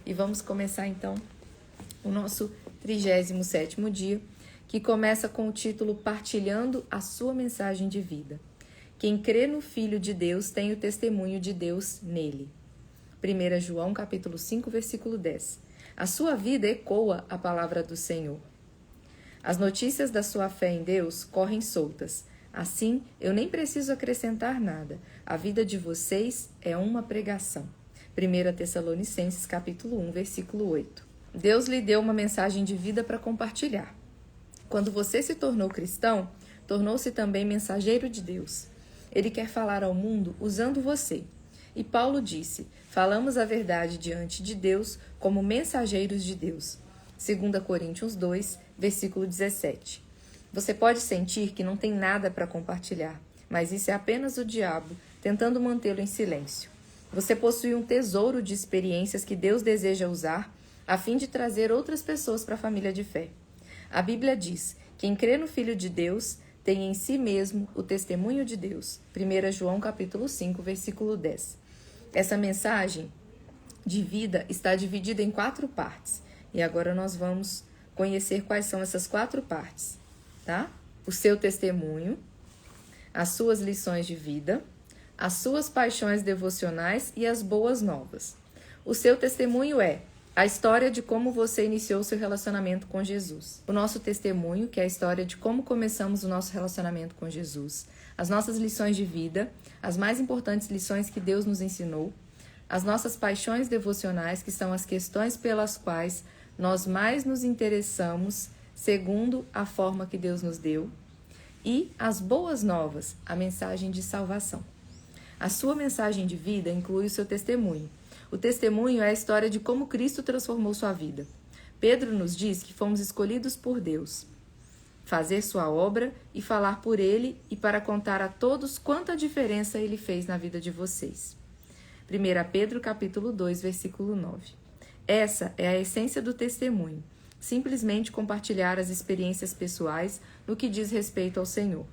e vamos começar então o nosso 37º dia, que começa com o título Partilhando a sua mensagem de vida. Quem crê no Filho de Deus tem o testemunho de Deus nele. 1 João capítulo 5, versículo 10. A sua vida ecoa a palavra do Senhor. As notícias da sua fé em Deus correm soltas. Assim, eu nem preciso acrescentar nada. A vida de vocês é uma pregação. 1 Tessalonicenses capítulo 1, versículo 8. Deus lhe deu uma mensagem de vida para compartilhar. Quando você se tornou cristão, tornou-se também mensageiro de Deus. Ele quer falar ao mundo usando você. E Paulo disse, falamos a verdade diante de Deus como mensageiros de Deus. 2 Coríntios 2, versículo 17. Você pode sentir que não tem nada para compartilhar, mas isso é apenas o diabo tentando mantê-lo em silêncio. Você possui um tesouro de experiências que Deus deseja usar a fim de trazer outras pessoas para a família de fé. A Bíblia diz, quem crê no Filho de Deus tem em si mesmo o testemunho de Deus. 1 João capítulo 5, versículo 10. Essa mensagem de vida está dividida em 4 partes. E agora nós vamos conhecer quais são essas 4 partes, tá? O seu testemunho, as suas lições de vida, as suas paixões devocionais e as boas novas. O seu testemunho é a história de como você iniciou seu relacionamento com Jesus. O nosso testemunho, que é a história de como começamos o nosso relacionamento com Jesus. As nossas lições de vida, as mais importantes lições que Deus nos ensinou. As nossas paixões devocionais, que são as questões pelas quais nós mais nos interessamos, segundo a forma que Deus nos deu. E as boas novas, a mensagem de salvação. A sua mensagem de vida inclui o seu testemunho. O testemunho é a história de como Cristo transformou sua vida. Pedro nos diz que fomos escolhidos por Deus. Fazer sua obra e falar por Ele e para contar a todos quanta diferença Ele fez na vida de vocês. 1 Pedro capítulo 2, versículo 9. Essa é a essência do testemunho. Simplesmente compartilhar as experiências pessoais no que diz respeito ao Senhor.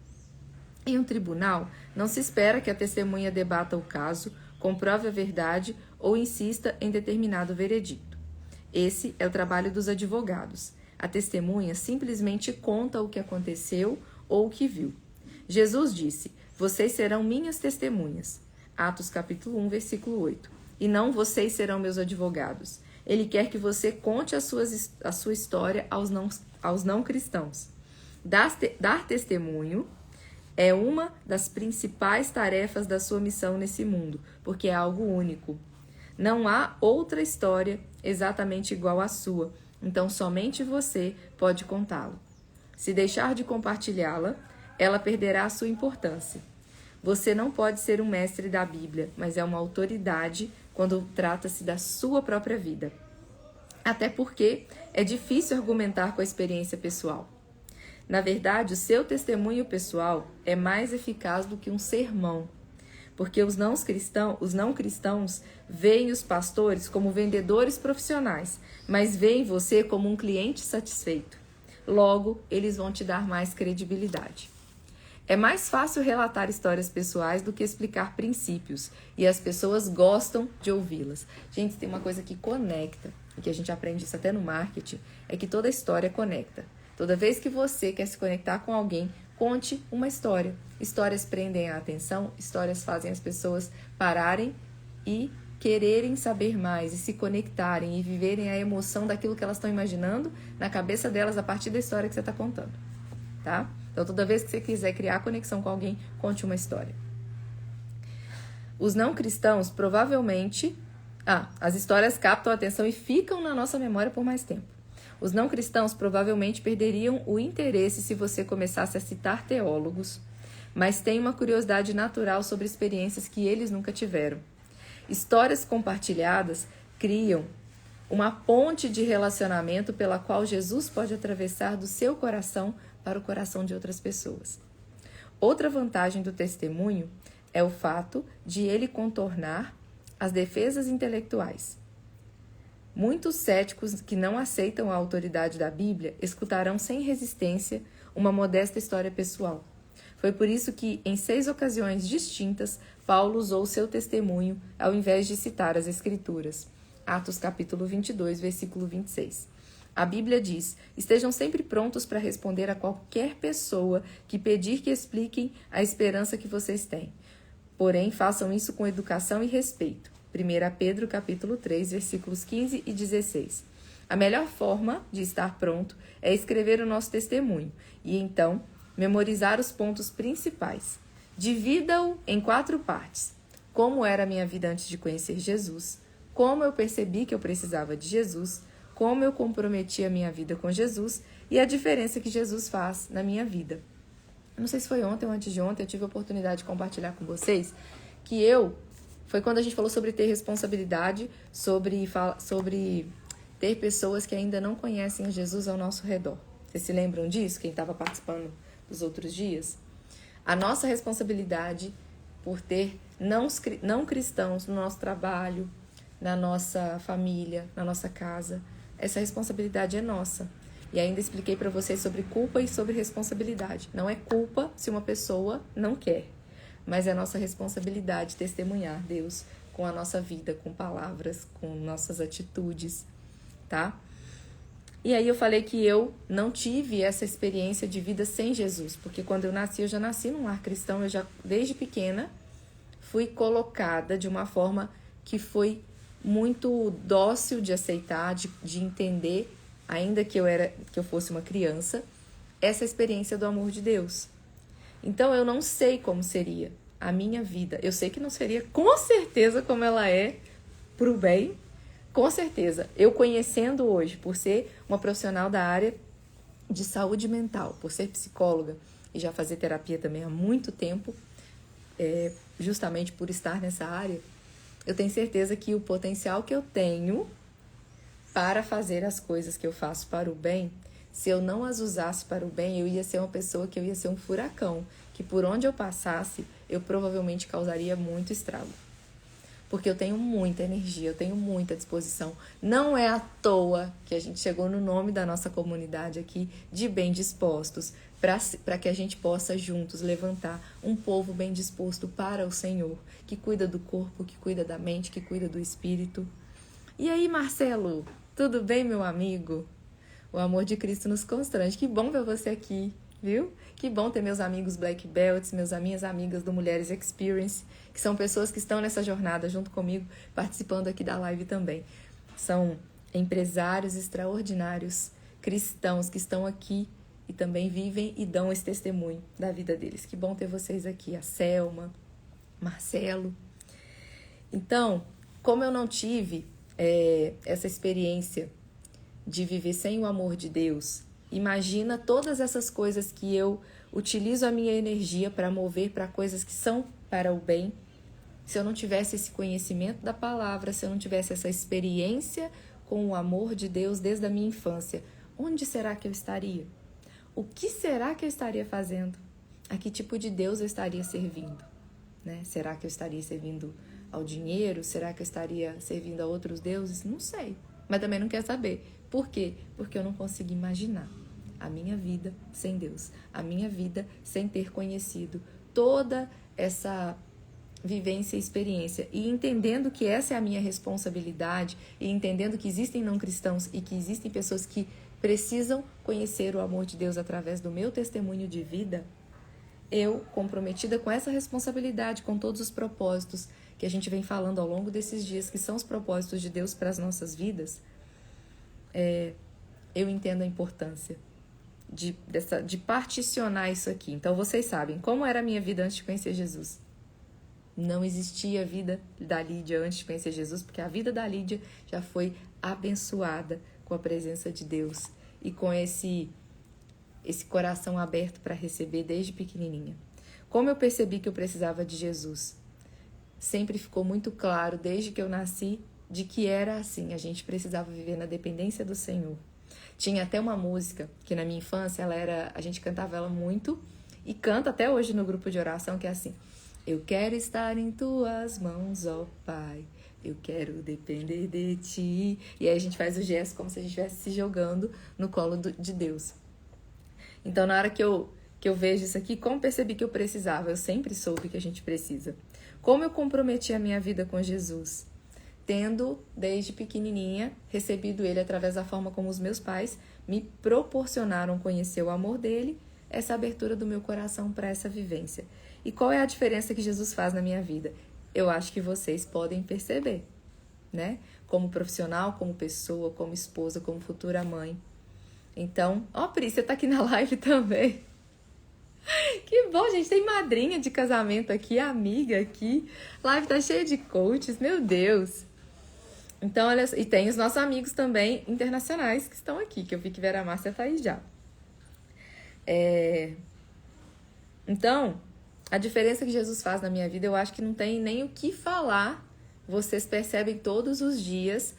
Em um tribunal, não se espera que a testemunha debata o caso, comprove a verdade ou insista em determinado veredicto. Esse é o trabalho dos advogados. A testemunha simplesmente conta o que aconteceu ou o que viu. Jesus disse, vocês serão minhas testemunhas. Atos capítulo 1, versículo 8. E não vocês serão meus advogados. Ele quer que você conte a sua história aos não cristãos. Dar testemunho é uma das principais tarefas da sua missão nesse mundo, porque é algo único. Não há outra história exatamente igual à sua, então somente você pode contá-la. Se deixar de compartilhá-la, ela perderá a sua importância. Você não pode ser um mestre da Bíblia, mas é uma autoridade quando trata-se da sua própria vida. Até porque é difícil argumentar com a experiência pessoal. Na verdade, o seu testemunho pessoal é mais eficaz do que um sermão, porque os não cristãos veem os pastores como vendedores profissionais, mas veem você como um cliente satisfeito. Logo, eles vão te dar mais credibilidade. É mais fácil relatar histórias pessoais do que explicar princípios, e as pessoas gostam de ouvi-las. Gente, tem uma coisa que conecta, e que a gente aprende isso até no marketing, é que toda história conecta. Toda vez que você quer se conectar com alguém, conte uma história. Histórias prendem a atenção, histórias fazem as pessoas pararem e quererem saber mais, e se conectarem, e viverem a emoção daquilo que elas estão imaginando na cabeça delas a partir da história que você está contando, tá? Então, toda vez que você quiser criar conexão com alguém, conte uma história. Os não cristãos, provavelmente... as histórias captam a atenção e ficam na nossa memória por mais tempo. Os não cristãos provavelmente perderiam o interesse se você começasse a citar teólogos, mas têm uma curiosidade natural sobre experiências que eles nunca tiveram. Histórias compartilhadas criam uma ponte de relacionamento pela qual Jesus pode atravessar do seu coração para o coração de outras pessoas. Outra vantagem do testemunho é o fato de ele contornar as defesas intelectuais. Muitos céticos que não aceitam a autoridade da Bíblia escutarão sem resistência uma modesta história pessoal. Foi por isso que, em 6 ocasiões distintas, Paulo usou seu testemunho ao invés de citar as Escrituras. Atos capítulo 22, versículo 26. A Bíblia diz: estejam sempre prontos para responder a qualquer pessoa que pedir que expliquem a esperança que vocês têm. Porém, façam isso com educação e respeito. 1 Pedro capítulo 3, versículos 15 e 16. A melhor forma de estar pronto é escrever o nosso testemunho e, então, memorizar os pontos principais. Divida-o em 4 partes. Como era a minha vida antes de conhecer Jesus, como eu percebi que eu precisava de Jesus, como eu comprometi a minha vida com Jesus e a diferença que Jesus faz na minha vida. Não sei se foi ontem ou antes de ontem, eu tive a oportunidade de compartilhar com vocês que foi quando a gente falou sobre ter responsabilidade, sobre ter pessoas que ainda não conhecem Jesus ao nosso redor. Vocês se lembram disso, quem estava participando dos outros dias? A nossa responsabilidade por ter não cristãos no nosso trabalho, na nossa família, na nossa casa, essa responsabilidade é nossa. E ainda expliquei para vocês sobre culpa e sobre responsabilidade. Não é culpa se uma pessoa não quer, mas é nossa responsabilidade testemunhar Deus com a nossa vida, com palavras, com nossas atitudes, tá? E aí eu falei que eu não tive essa experiência de vida sem Jesus, porque quando eu já nasci num lar cristão, desde pequena, fui colocada de uma forma que foi muito dócil de aceitar, de entender, ainda que eu fosse uma criança, essa experiência do amor de Deus. Então eu não sei como seria a minha vida. Eu sei que não seria com certeza como ela é pro bem, com certeza. Eu conhecendo hoje, por ser uma profissional da área de saúde mental, por ser psicóloga e já fazer terapia também há muito tempo, justamente por estar nessa área, eu tenho certeza que o potencial que eu tenho para fazer as coisas que eu faço para o bem, se eu não as usasse para o bem, eu ia ser uma pessoa que eu ia ser um furacão, que por onde eu passasse, eu provavelmente causaria muito estrago. Porque eu tenho muita energia, eu tenho muita disposição. Não é à toa que a gente chegou no nome da nossa comunidade aqui de Bem Dispostos, para que a gente possa juntos levantar um povo bem disposto para o Senhor, que cuida do corpo, que cuida da mente, que cuida do espírito. E aí, Marcelo, tudo bem, meu amigo? O amor de Cristo nos constrange. Que bom ver você aqui, viu? Que bom ter meus amigos Black Belts, minhas amigas do Mulheres Experience, que são pessoas que estão nessa jornada junto comigo, participando aqui da live também. São empresários extraordinários, cristãos que estão aqui e também vivem e dão esse testemunho da vida deles. Que bom ter vocês aqui, a Selma, Marcelo. Então, como eu não tive essa experiência de viver sem o amor de Deus, imagina todas essas coisas que eu utilizo a minha energia para mover para coisas que são para o bem. Se eu não tivesse esse conhecimento da palavra, se eu não tivesse essa experiência com o amor de Deus desde a minha infância, onde será que eu estaria? O que será que eu estaria fazendo? A que tipo de Deus eu estaria servindo? Né? Será que eu estaria servindo ao dinheiro? Será que eu estaria servindo a outros deuses? Não sei, mas também não quero saber. Por quê? Porque eu não consigo imaginar a minha vida sem Deus, a minha vida sem ter conhecido toda essa vivência e experiência, e entendendo que essa é a minha responsabilidade, e entendendo que existem não cristãos e que existem pessoas que precisam conhecer o amor de Deus através do meu testemunho de vida, eu, comprometida com essa responsabilidade, com todos os propósitos que a gente vem falando ao longo desses dias, que são os propósitos de Deus para as nossas vidas, eu entendo a importância de particionar isso aqui. Então, vocês sabem como era a minha vida antes de conhecer Jesus. Não existia a vida da Lídia antes de conhecer Jesus, porque a vida da Lídia já foi abençoada com a presença de Deus e com esse coração aberto para receber desde pequenininha. Como eu percebi que eu precisava de Jesus? Sempre ficou muito claro, desde que eu nasci, de que era assim, a gente precisava viver na dependência do Senhor. Tinha até uma música que na minha infância a gente cantava ela muito e canta até hoje no grupo de oração, que é assim: eu quero estar em tuas mãos, ó Pai, eu quero depender de ti. E aí a gente faz o gesto como se a gente estivesse se jogando no colo de Deus. Então, na hora que eu vejo isso aqui, como percebi que eu precisava? Eu sempre soube que a gente precisa. Como eu comprometi a minha vida com Jesus? tendo, desde pequenininha, recebido ele através da forma como os meus pais me proporcionaram conhecer o amor dele, essa abertura do meu coração para essa vivência. E qual é a diferença que Jesus faz na minha vida? Eu acho que vocês podem perceber, né? Como profissional, como pessoa, como esposa, como futura mãe. Então, Pri, você tá aqui na live também. Que bom, gente, tem madrinha de casamento aqui, amiga aqui. Live tá cheia de coaches, meu Deus. Então, olha, e tem os nossos amigos também internacionais que estão aqui, que eu vi que Vera Márcia tá aí já. Então, a diferença que Jesus faz na minha vida, eu acho que não tem nem o que falar. Vocês percebem todos os dias,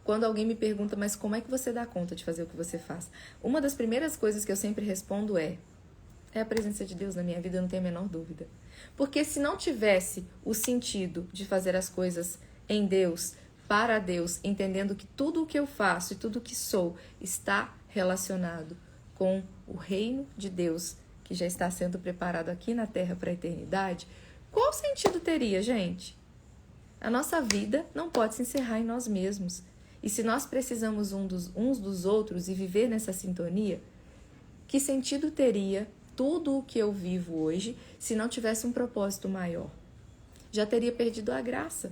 quando alguém me pergunta, mas como é que você dá conta de fazer o que você faz? Uma das primeiras coisas que eu sempre respondo é a presença de Deus na minha vida, eu não tenho a menor dúvida. Porque se não tivesse o sentido de fazer as coisas em Deus, para Deus, entendendo que tudo o que eu faço e tudo o que sou está relacionado com o reino de Deus, que já está sendo preparado aqui na Terra para a eternidade, qual sentido teria, gente? A nossa vida não pode se encerrar em nós mesmos. E se nós precisamos uns dos outros e viver nessa sintonia, que sentido teria tudo o que eu vivo hoje se não tivesse um propósito maior? Já teria perdido a graça.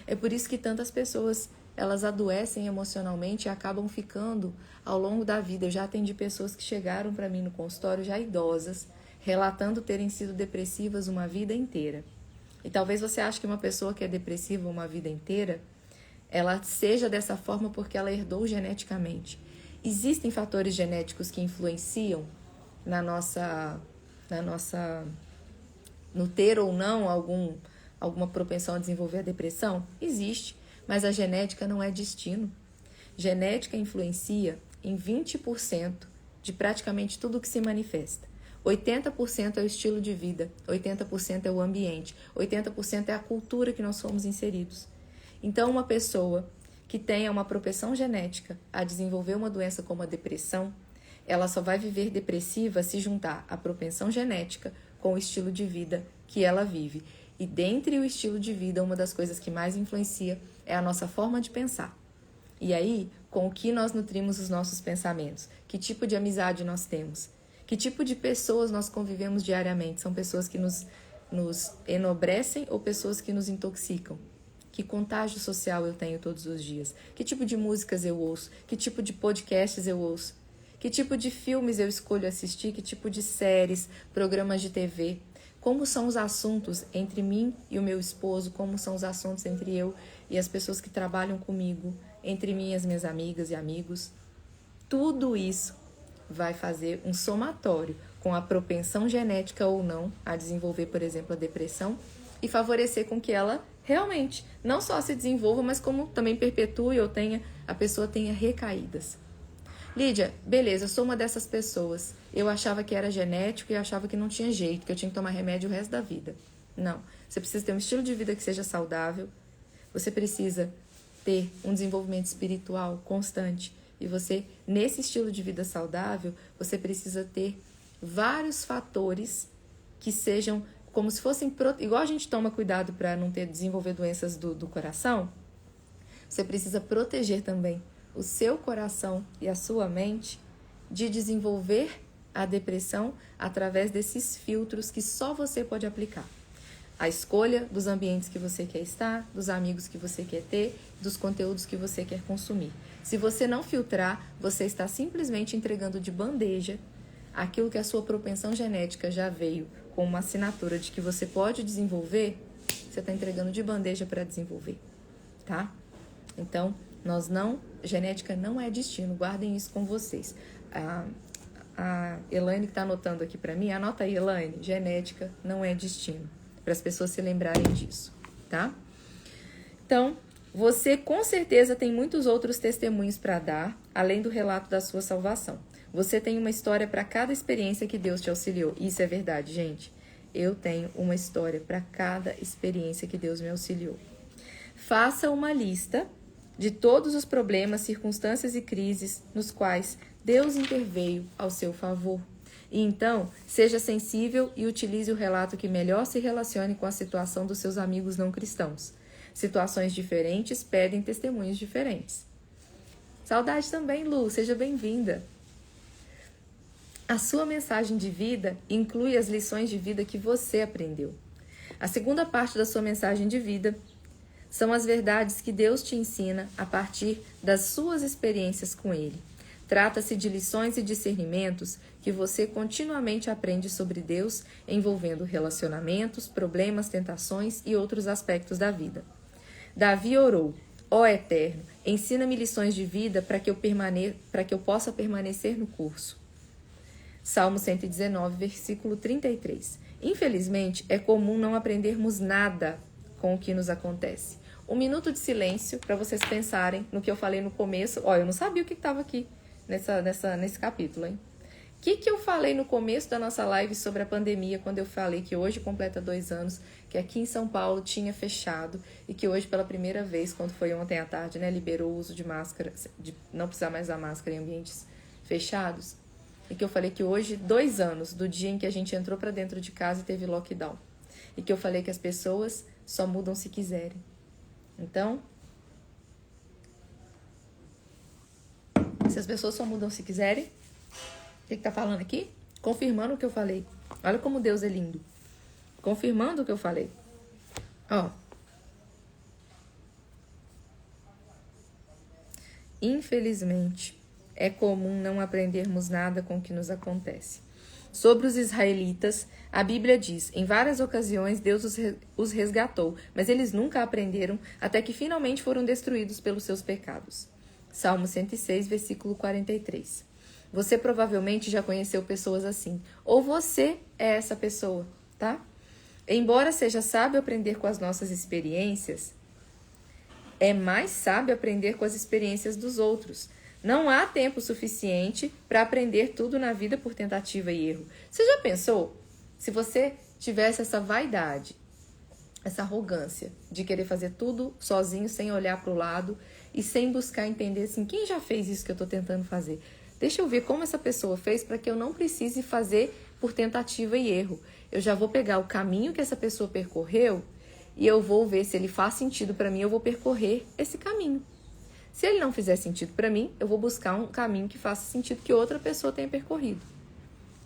É por isso que tantas pessoas, elas adoecem emocionalmente e acabam ficando ao longo da vida. Eu já atendi pessoas que chegaram para mim no consultório já idosas, relatando terem sido depressivas uma vida inteira. E talvez você ache que uma pessoa que é depressiva uma vida inteira, ela seja dessa forma porque ela herdou geneticamente. Existem fatores genéticos que influenciam no ter ou não alguma propensão a desenvolver a depressão? Existe, mas a genética não é destino. Genética influencia em 20% de praticamente tudo que se manifesta. 80% é o estilo de vida, 80% é o ambiente, 80% é a cultura que nós fomos inseridos. Então, uma pessoa que tenha uma propensão genética a desenvolver uma doença como a depressão, ela só vai viver depressiva se juntar a propensão genética com o estilo de vida que ela vive. E dentre o estilo de vida, uma das coisas que mais influencia é a nossa forma de pensar. E aí, com o que nós nutrimos os nossos pensamentos? Que tipo de amizade nós temos? Que tipo de pessoas nós convivemos diariamente? São pessoas que nos enobrecem ou pessoas que nos intoxicam? Que contágio social eu tenho todos os dias? Que tipo de músicas eu ouço? Que tipo de podcasts eu ouço? Que tipo de filmes eu escolho assistir? Que tipo de séries, programas de TV? Como são os assuntos entre mim e o meu esposo? Como são os assuntos entre eu e as pessoas que trabalham comigo? Entre mim e as minhas amigas e amigos? Tudo isso vai fazer um somatório com a propensão genética ou não a desenvolver, por exemplo, a depressão e favorecer com que ela realmente não só se desenvolva, mas como também perpetue ou a pessoa tenha recaídas. Lídia, beleza, eu sou uma dessas pessoas. Eu achava que era genético e achava que não tinha jeito, que eu tinha que tomar remédio o resto da vida. Não, você precisa ter um estilo de vida que seja saudável, você precisa ter um desenvolvimento espiritual constante. E você, nesse estilo de vida saudável, você precisa ter vários fatores que sejam como se fossem... Igual a gente toma cuidado para não desenvolver doenças do coração, você precisa proteger também o seu coração e a sua mente de desenvolver a depressão através desses filtros que só você pode aplicar. A escolha dos ambientes que você quer estar, dos amigos que você quer ter, dos conteúdos que você quer consumir. Se você não filtrar, você está simplesmente entregando de bandeja aquilo que a sua propensão genética já veio com uma assinatura de que você pode desenvolver, você está entregando de bandeja para desenvolver, tá? Então, genética não é destino, guardem isso com vocês. A Elaine que está anotando aqui para mim, anota aí, Elaine, genética não é destino, para as pessoas se lembrarem disso, tá? Então, você com certeza tem muitos outros testemunhos para dar, além do relato da sua salvação. Você tem uma história para cada experiência que Deus te auxiliou. Isso é verdade, gente. Eu tenho uma história para cada experiência que Deus me auxiliou. Faça uma lista de todos os problemas, circunstâncias e crises nos quais Deus interveio ao seu favor. E então, seja sensível e utilize o relato que melhor se relacione com a situação dos seus amigos não cristãos. Situações diferentes pedem testemunhos diferentes. Saudade também, Lu, seja bem-vinda. A sua mensagem de vida inclui as lições de vida que você aprendeu. A segunda parte da sua mensagem de vida são as verdades que Deus te ensina a partir das suas experiências com Ele. Trata-se de lições e discernimentos que você continuamente aprende sobre Deus, envolvendo relacionamentos, problemas, tentações e outros aspectos da vida. Davi orou: ó Eterno, ensina-me lições de vida para que eu possa permanecer no curso. Salmo 119, versículo 33. Infelizmente, é comum não aprendermos nada com o que nos acontece. Um minuto de silêncio para vocês pensarem no que eu falei no começo. Ó, eu não sabia o que estava aqui nesse capítulo, hein? O que eu falei no começo da nossa live sobre a pandemia, quando eu falei que hoje completa 2 anos, que aqui em São Paulo tinha fechado e que hoje, pela primeira vez, quando foi ontem à tarde, né, liberou o uso de máscara, de não precisar mais usar máscara em ambientes fechados. E que eu falei que hoje, 2 anos do dia em que a gente entrou para dentro de casa e teve lockdown. E que eu falei que as pessoas só mudam se quiserem. Então, se as pessoas só mudam se quiserem, o que tá falando aqui? Confirmando o que eu falei. Olha como Deus é lindo. Confirmando o que eu falei. Ó. Infelizmente, é comum não aprendermos nada com o que nos acontece. Sobre os israelitas, a Bíblia diz: em várias ocasiões Deus os resgatou, mas eles nunca aprenderam até que finalmente foram destruídos pelos seus pecados. Salmo 106, versículo 43. Você provavelmente já conheceu pessoas assim, ou você é essa pessoa, tá? Embora seja sábio aprender com as nossas experiências, é mais sábio aprender com as experiências dos outros. Não há tempo suficiente para aprender tudo na vida por tentativa e erro. Você já pensou? Se você tivesse essa vaidade, essa arrogância de querer fazer tudo sozinho, sem olhar para o lado e sem buscar entender assim, quem já fez isso que eu estou tentando fazer? Deixa eu ver como essa pessoa fez para que eu não precise fazer por tentativa e erro. Eu já vou pegar o caminho que essa pessoa percorreu e eu vou ver se ele faz sentido para mim, eu vou percorrer esse caminho. Se ele não fizer sentido para mim, eu vou buscar um caminho que faça sentido que outra pessoa tenha percorrido.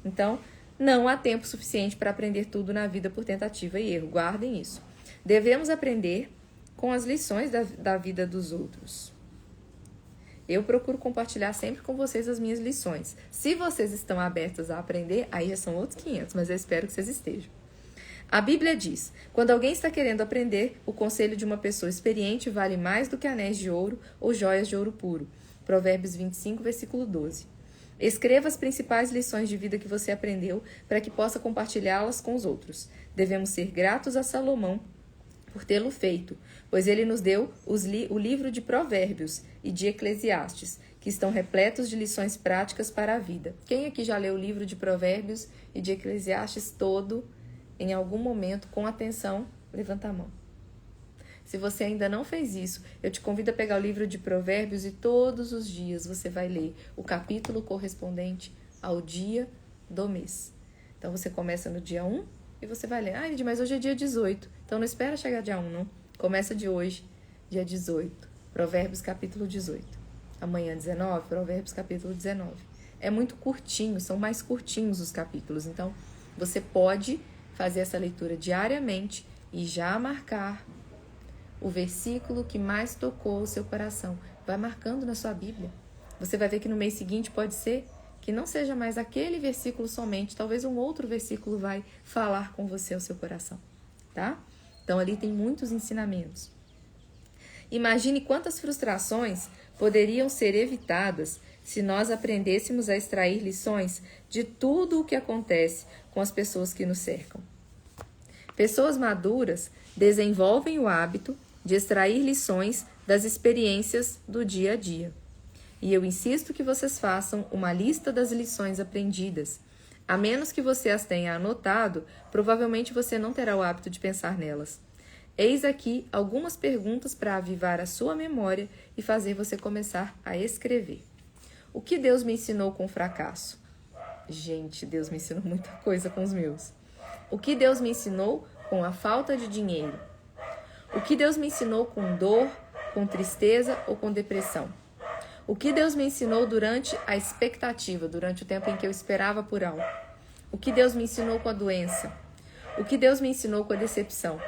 Então, não há tempo suficiente para aprender tudo na vida por tentativa e erro. Guardem isso. Devemos aprender com as lições da vida dos outros. Eu procuro compartilhar sempre com vocês as minhas lições. Se vocês estão abertos a aprender, aí já são outros 500, mas eu espero que vocês estejam. A Bíblia diz: quando alguém está querendo aprender, o conselho de uma pessoa experiente vale mais do que anéis de ouro ou joias de ouro puro. Provérbios 25, versículo 12. Escreva as principais lições de vida que você aprendeu para que possa compartilhá-las com os outros. Devemos ser gratos a Salomão por tê-lo feito, pois ele nos deu o livro de Provérbios e de Eclesiastes, que estão repletos de lições práticas para a vida. Quem aqui já leu o livro de Provérbios e de Eclesiastes todo, em algum momento, com atenção? Levanta a mão. Se você ainda não fez isso, eu te convido a pegar o livro de Provérbios e todos os dias você vai ler o capítulo correspondente ao dia do mês. Então você começa no dia 1 e você vai ler. Ah, Lidy, mas hoje é dia 18. Então não espera chegar dia 1, não. Começa de hoje, dia 18. Provérbios capítulo 18. Amanhã 19, Provérbios capítulo 19. É muito curtinho, são mais curtinhos os capítulos. Então você pode fazer essa leitura diariamente e já marcar o versículo que mais tocou o seu coração. Vai marcando na sua Bíblia. Você vai ver que no mês seguinte pode ser que não seja mais aquele versículo somente, talvez um outro versículo vai falar com você ao seu coração, tá? Então ali tem muitos ensinamentos. Imagine quantas frustrações poderiam ser evitadas se nós aprendêssemos a extrair lições de tudo o que acontece com as pessoas que nos cercam. Pessoas maduras desenvolvem o hábito de extrair lições das experiências do dia a dia. E eu insisto que vocês façam uma lista das lições aprendidas. A menos que você as tenha anotado, provavelmente você não terá o hábito de pensar nelas. Eis aqui algumas perguntas para avivar a sua memória e fazer você começar a escrever. O que Deus me ensinou com o fracasso? Gente, Deus me ensinou muita coisa com os meus. O que Deus me ensinou com a falta de dinheiro? O que Deus me ensinou com dor, com tristeza ou com depressão? O que Deus me ensinou durante a expectativa, durante o tempo em que eu esperava por algo? O que Deus me ensinou com a doença? O que Deus me ensinou com a decepção?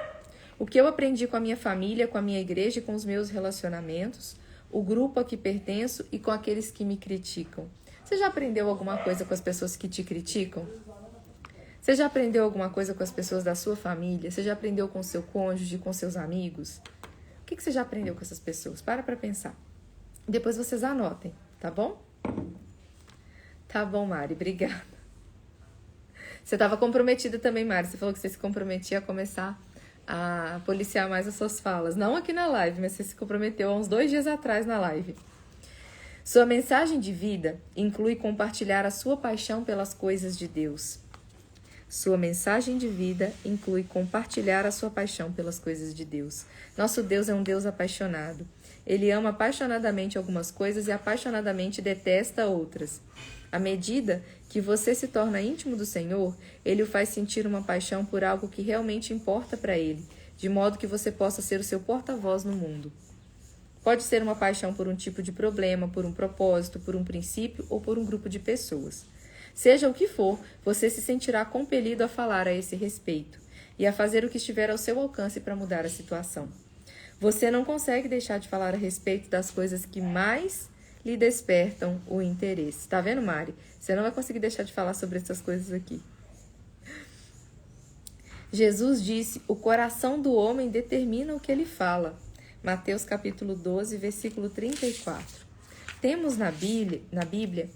O que eu aprendi com a minha família, com a minha igreja e com os meus relacionamentos? O grupo a que pertenço e com aqueles que me criticam? Você já aprendeu alguma coisa com as pessoas que te criticam? Você já aprendeu alguma coisa com as pessoas da sua família? Você já aprendeu com o seu cônjuge, com seus amigos? O que você já aprendeu com essas pessoas? Para pensar. Depois vocês anotem, tá bom? Tá bom, Mari, obrigada. Você estava comprometida também, Mari. Você falou que você se comprometia a começar a policiar mais as suas falas. Não aqui na live, mas você se comprometeu há uns 2 dias atrás na live. Sua mensagem de vida inclui compartilhar a sua paixão pelas coisas de Deus. Sua mensagem de vida inclui compartilhar a sua paixão pelas coisas de Deus. Nosso Deus é um Deus apaixonado. Ele ama apaixonadamente algumas coisas e apaixonadamente detesta outras. À medida que você se torna íntimo do Senhor, Ele o faz sentir uma paixão por algo que realmente importa para Ele, de modo que você possa ser o seu porta-voz no mundo. Pode ser uma paixão por um tipo de problema, por um propósito, por um princípio ou por um grupo de pessoas. Seja o que for, você se sentirá compelido a falar a esse respeito e a fazer o que estiver ao seu alcance para mudar a situação. Você não consegue deixar de falar a respeito das coisas que mais lhe despertam o interesse. Tá vendo, Mari? Você não vai conseguir deixar de falar sobre essas coisas aqui. Jesus disse: o coração do homem determina o que ele fala. Mateus capítulo 12, versículo 34. Temos na Bíblia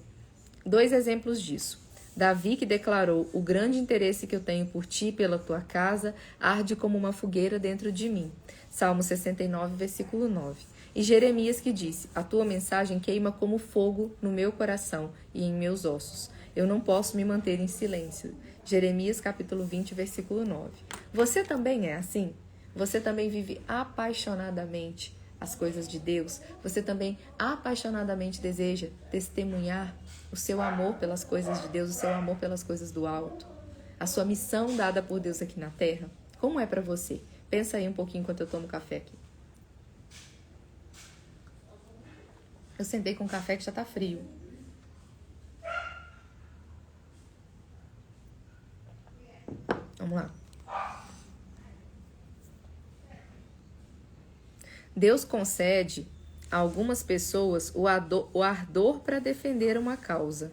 2 exemplos disso. Davi, que declarou: o grande interesse que eu tenho por ti e pela tua casa arde como uma fogueira dentro de mim. Salmo 69, versículo 9. E Jeremias, que disse: a tua mensagem queima como fogo no meu coração e em meus ossos. Eu não posso me manter em silêncio. Jeremias capítulo 20, versículo 9. Você também é assim? Você também vive apaixonadamente as coisas de Deus? Você também apaixonadamente deseja testemunhar o seu amor pelas coisas de Deus, o seu amor pelas coisas do alto? A sua missão dada por Deus aqui na terra? Como é para você? Pensa aí um pouquinho enquanto eu tomo café aqui. Eu sentei com o café que já tá frio. Vamos lá. Deus concede a algumas pessoas o ardor para defender uma causa.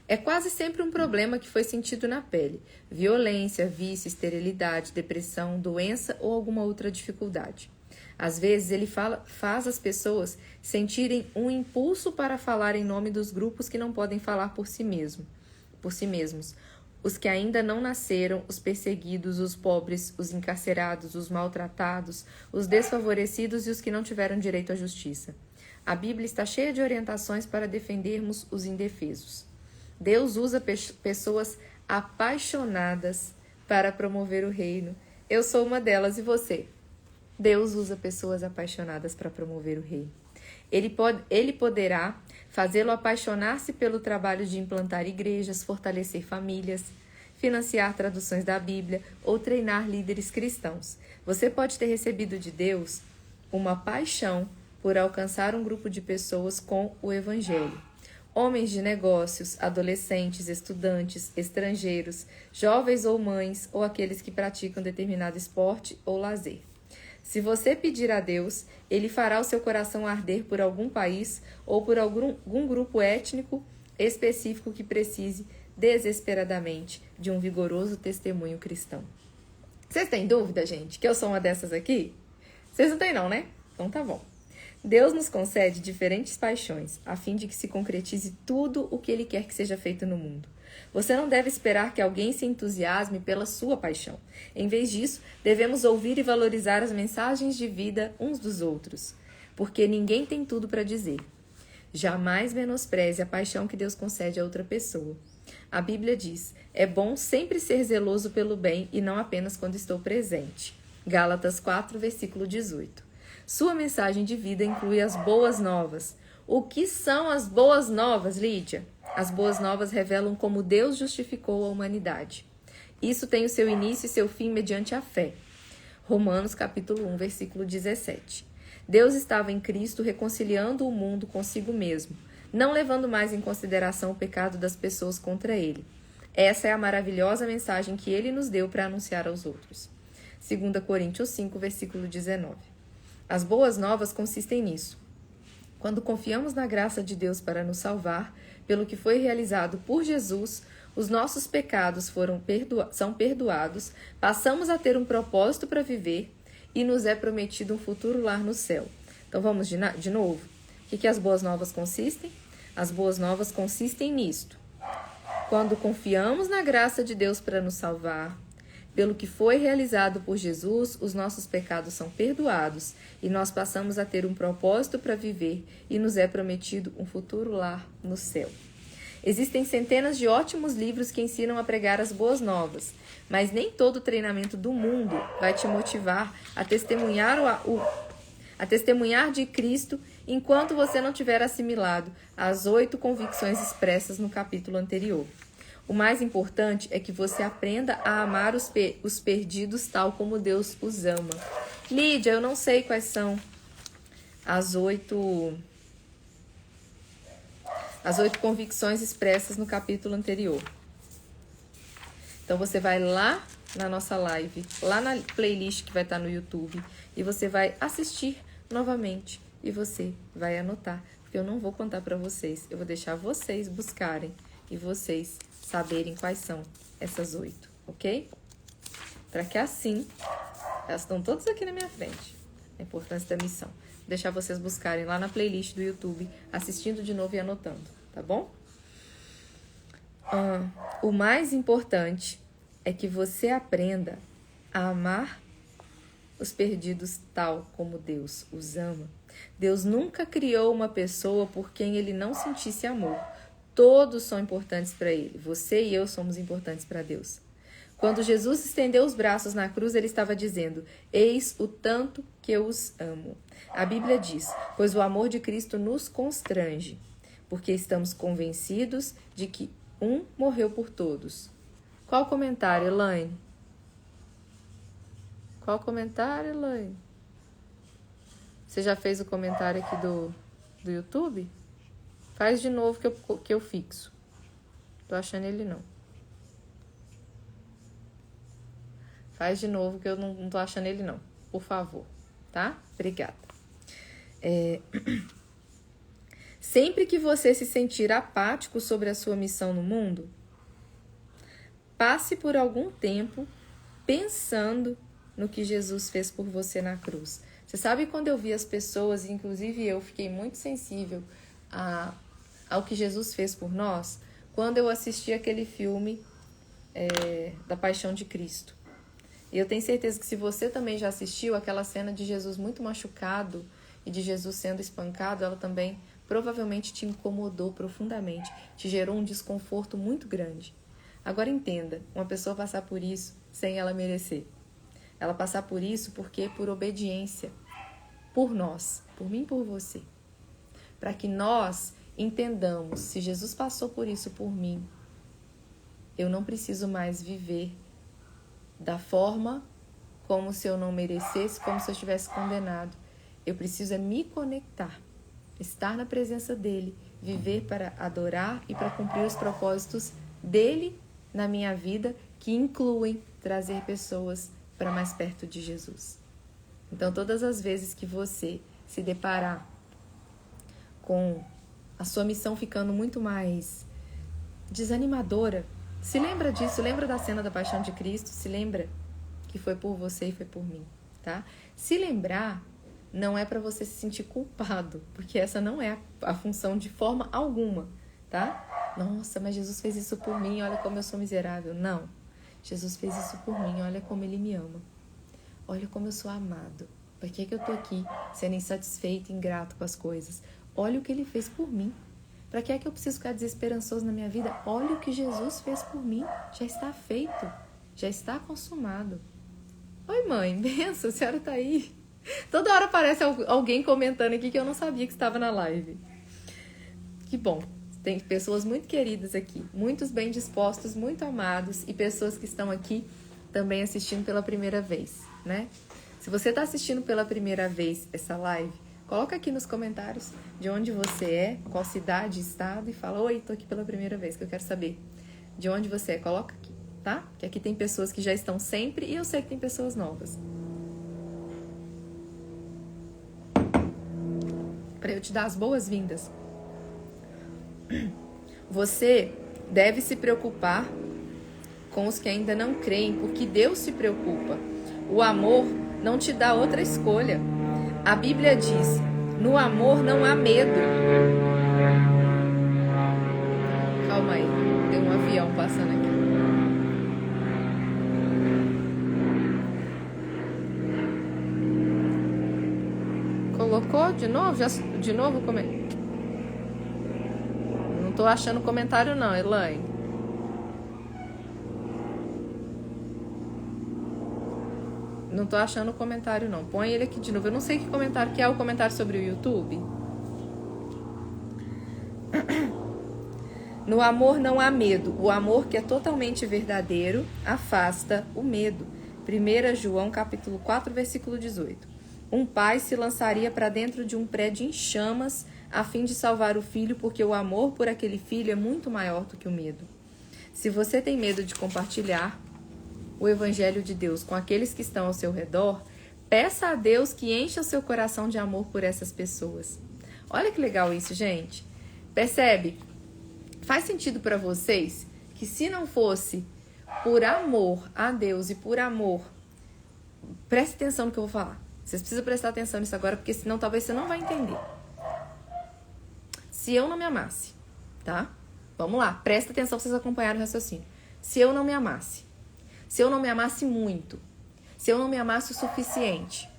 É quase sempre um problema que foi sentido na pele: violência, vício, esterilidade, depressão, doença ou alguma outra dificuldade. Às vezes ele faz as pessoas sentirem um impulso para falar em nome dos grupos que não podem falar por si mesmos. Os que ainda não nasceram, os perseguidos, os pobres, os encarcerados, os maltratados, os desfavorecidos e os que não tiveram direito à justiça. A Bíblia está cheia de orientações para defendermos os indefesos. Deus usa pessoas apaixonadas para promover o reino. Eu sou uma delas, e você? Deus usa pessoas apaixonadas para promover o reino. Ele poderá fazê-lo apaixonar-se pelo trabalho de implantar igrejas, fortalecer famílias, financiar traduções da Bíblia ou treinar líderes cristãos. Você pode ter recebido de Deus uma paixão por alcançar um grupo de pessoas com o Evangelho. Homens de negócios, adolescentes, estudantes, estrangeiros, jovens ou mães, ou aqueles que praticam determinado esporte ou lazer. Se você pedir a Deus, Ele fará o seu coração arder por algum país ou por algum grupo étnico específico que precise desesperadamente de um vigoroso testemunho cristão. Vocês têm dúvida, gente, que eu sou uma dessas aqui? Vocês não têm não, né? Então tá bom. Deus nos concede diferentes paixões, a fim de que se concretize tudo o que Ele quer que seja feito no mundo. Você não deve esperar que alguém se entusiasme pela sua paixão. Em vez disso, devemos ouvir e valorizar as mensagens de vida uns dos outros, porque ninguém tem tudo para dizer. Jamais menospreze a paixão que Deus concede a outra pessoa. A Bíblia diz: é bom sempre ser zeloso pelo bem e não apenas quando estou presente. Gálatas 4, versículo 18. Sua mensagem de vida inclui as boas novas. O que são as boas novas, Lídia? As boas novas revelam como Deus justificou a humanidade. Isso tem o seu início e seu fim mediante a fé. Romanos capítulo 1, versículo 17. Deus estava em Cristo reconciliando o mundo consigo mesmo, não levando mais em consideração o pecado das pessoas contra ele. Essa é a maravilhosa mensagem que ele nos deu para anunciar aos outros. 2 Coríntios 5, versículo 19. As boas novas consistem nisso. Quando confiamos na graça de Deus para nos salvar, pelo que foi realizado por Jesus, os nossos pecados são perdoados, passamos a ter um propósito para viver e nos é prometido um futuro lar no céu. Então vamos de novo. O que as boas novas consistem? As boas novas consistem nisto. Quando confiamos na graça de Deus para nos salvar, pelo que foi realizado por Jesus, os nossos pecados são perdoados e nós passamos a ter um propósito para viver e nos é prometido um futuro lar no céu. Existem centenas de ótimos livros que ensinam a pregar as boas novas, mas nem todo treinamento do mundo vai te motivar a testemunhar de Cristo enquanto você não tiver assimilado as 8 convicções expressas no capítulo anterior. O mais importante é que você aprenda a amar os perdidos tal como Deus os ama. Lídia, eu não sei quais são as 8 convicções expressas no capítulo anterior. Então você vai lá na nossa live, lá na playlist que vai estar no YouTube, e você vai assistir novamente e você vai anotar, porque eu não vou contar para vocês, eu vou deixar vocês buscarem e vocês saberem quais são essas 8, ok? Para que assim, elas estão todas aqui na minha frente, a importância da missão. Vou deixar vocês buscarem lá na playlist do YouTube, assistindo de novo e anotando, tá bom? O mais importante é que você aprenda a amar os perdidos tal como Deus os ama. Deus nunca criou uma pessoa por quem ele não sentisse amor. Todos são importantes para ele. Você e eu somos importantes para Deus. Quando Jesus estendeu os braços na cruz, ele estava dizendo: eis o tanto que eu os amo. A Bíblia diz: pois o amor de Cristo nos constrange, porque estamos convencidos de que um morreu por todos. Qual o comentário, Elaine? Qual o comentário, Elaine? Você já fez o comentário aqui do YouTube? Faz de novo que eu fixo. Tô achando ele não. Faz de novo que eu não tô achando ele não. Por favor, tá? Obrigada. Sempre que você se sentir apático sobre a sua missão no mundo, passe por algum tempo pensando no que Jesus fez por você na cruz. Você sabe quando eu vi as pessoas, inclusive eu fiquei muito sensível ao que Jesus fez por nós, quando eu assisti aquele filme da Paixão de Cristo. E eu tenho certeza que se você também já assistiu aquela cena de Jesus muito machucado e de Jesus sendo espancado, ela também provavelmente te incomodou profundamente, te gerou um desconforto muito grande. Agora entenda, uma pessoa passar por isso sem ela merecer. Ela passar por isso porque por obediência, por nós, por mim e por você. Para que nós entendamos, se Jesus passou por isso por mim, eu não preciso mais viver da forma como se eu não merecesse, como se eu estivesse condenado. Eu preciso me conectar, estar na presença dele, viver para adorar e para cumprir os propósitos dele na minha vida, que incluem trazer pessoas para mais perto de Jesus. Então, todas as vezes que você se deparar com a sua missão ficando muito mais desanimadora, se lembra disso, lembra da cena da Paixão de Cristo, se lembra que foi por você e foi por mim, tá? Se lembrar, não é para você se sentir culpado, porque essa não é a função de forma alguma, tá? Nossa, mas Jesus fez isso por mim, olha como eu sou miserável. Não, Jesus fez isso por mim, olha como ele me ama. Olha como eu sou amado. Por que eu tô aqui sendo insatisfeito e ingrato com as coisas? Olha o que ele fez por mim. Para que é que eu preciso ficar desesperançoso na minha vida? Olha o que Jesus fez por mim. Já está feito. Já está consumado. Oi, mãe. Benção, a senhora tá aí. Toda hora aparece alguém comentando aqui que eu não sabia que estava na live. Que bom. Tem pessoas muito queridas aqui. Muitos bem dispostos, muito amados. E pessoas que estão aqui também assistindo pela primeira vez, né? Se você está assistindo pela primeira vez essa live, coloca aqui nos comentários de onde você é, qual cidade, estado, e fala: oi, tô aqui pela primeira vez, que eu quero saber de onde você é. Coloca aqui, tá? Que aqui tem pessoas que já estão sempre e eu sei que tem pessoas novas. Para eu te dar as boas-vindas. Você deve se preocupar com os que ainda não creem, porque Deus se preocupa. O amor não te dá outra escolha. A Bíblia diz: no amor não há medo. Calma aí, tem um avião passando aqui. Colocou de novo? De novo? Não tô achando comentário não, Elaine. Não tô achando comentário não. Põe ele aqui de novo. Eu não sei que comentário que é, o comentário sobre o YouTube. No amor não há medo. O amor que é totalmente verdadeiro afasta o medo. 1 João capítulo 4, versículo 18. Um pai se lançaria para dentro de um prédio em chamas a fim de salvar o filho, porque o amor por aquele filho é muito maior do que o medo. Se você tem medo de compartilhar o Evangelho de Deus com aqueles que estão ao seu redor, peça a Deus que encha o seu coração de amor por essas pessoas. Olha que legal isso, gente. Percebe? Faz sentido para vocês que se não fosse por amor a Deus e por amor... Preste atenção no que eu vou falar. Vocês precisam prestar atenção nisso agora, porque senão talvez você não vai entender. Se eu não me amasse, tá? Vamos lá, presta atenção pra vocês acompanharem o raciocínio. Se eu não me amasse, se eu não me amasse muito, se eu não me amasse o suficiente,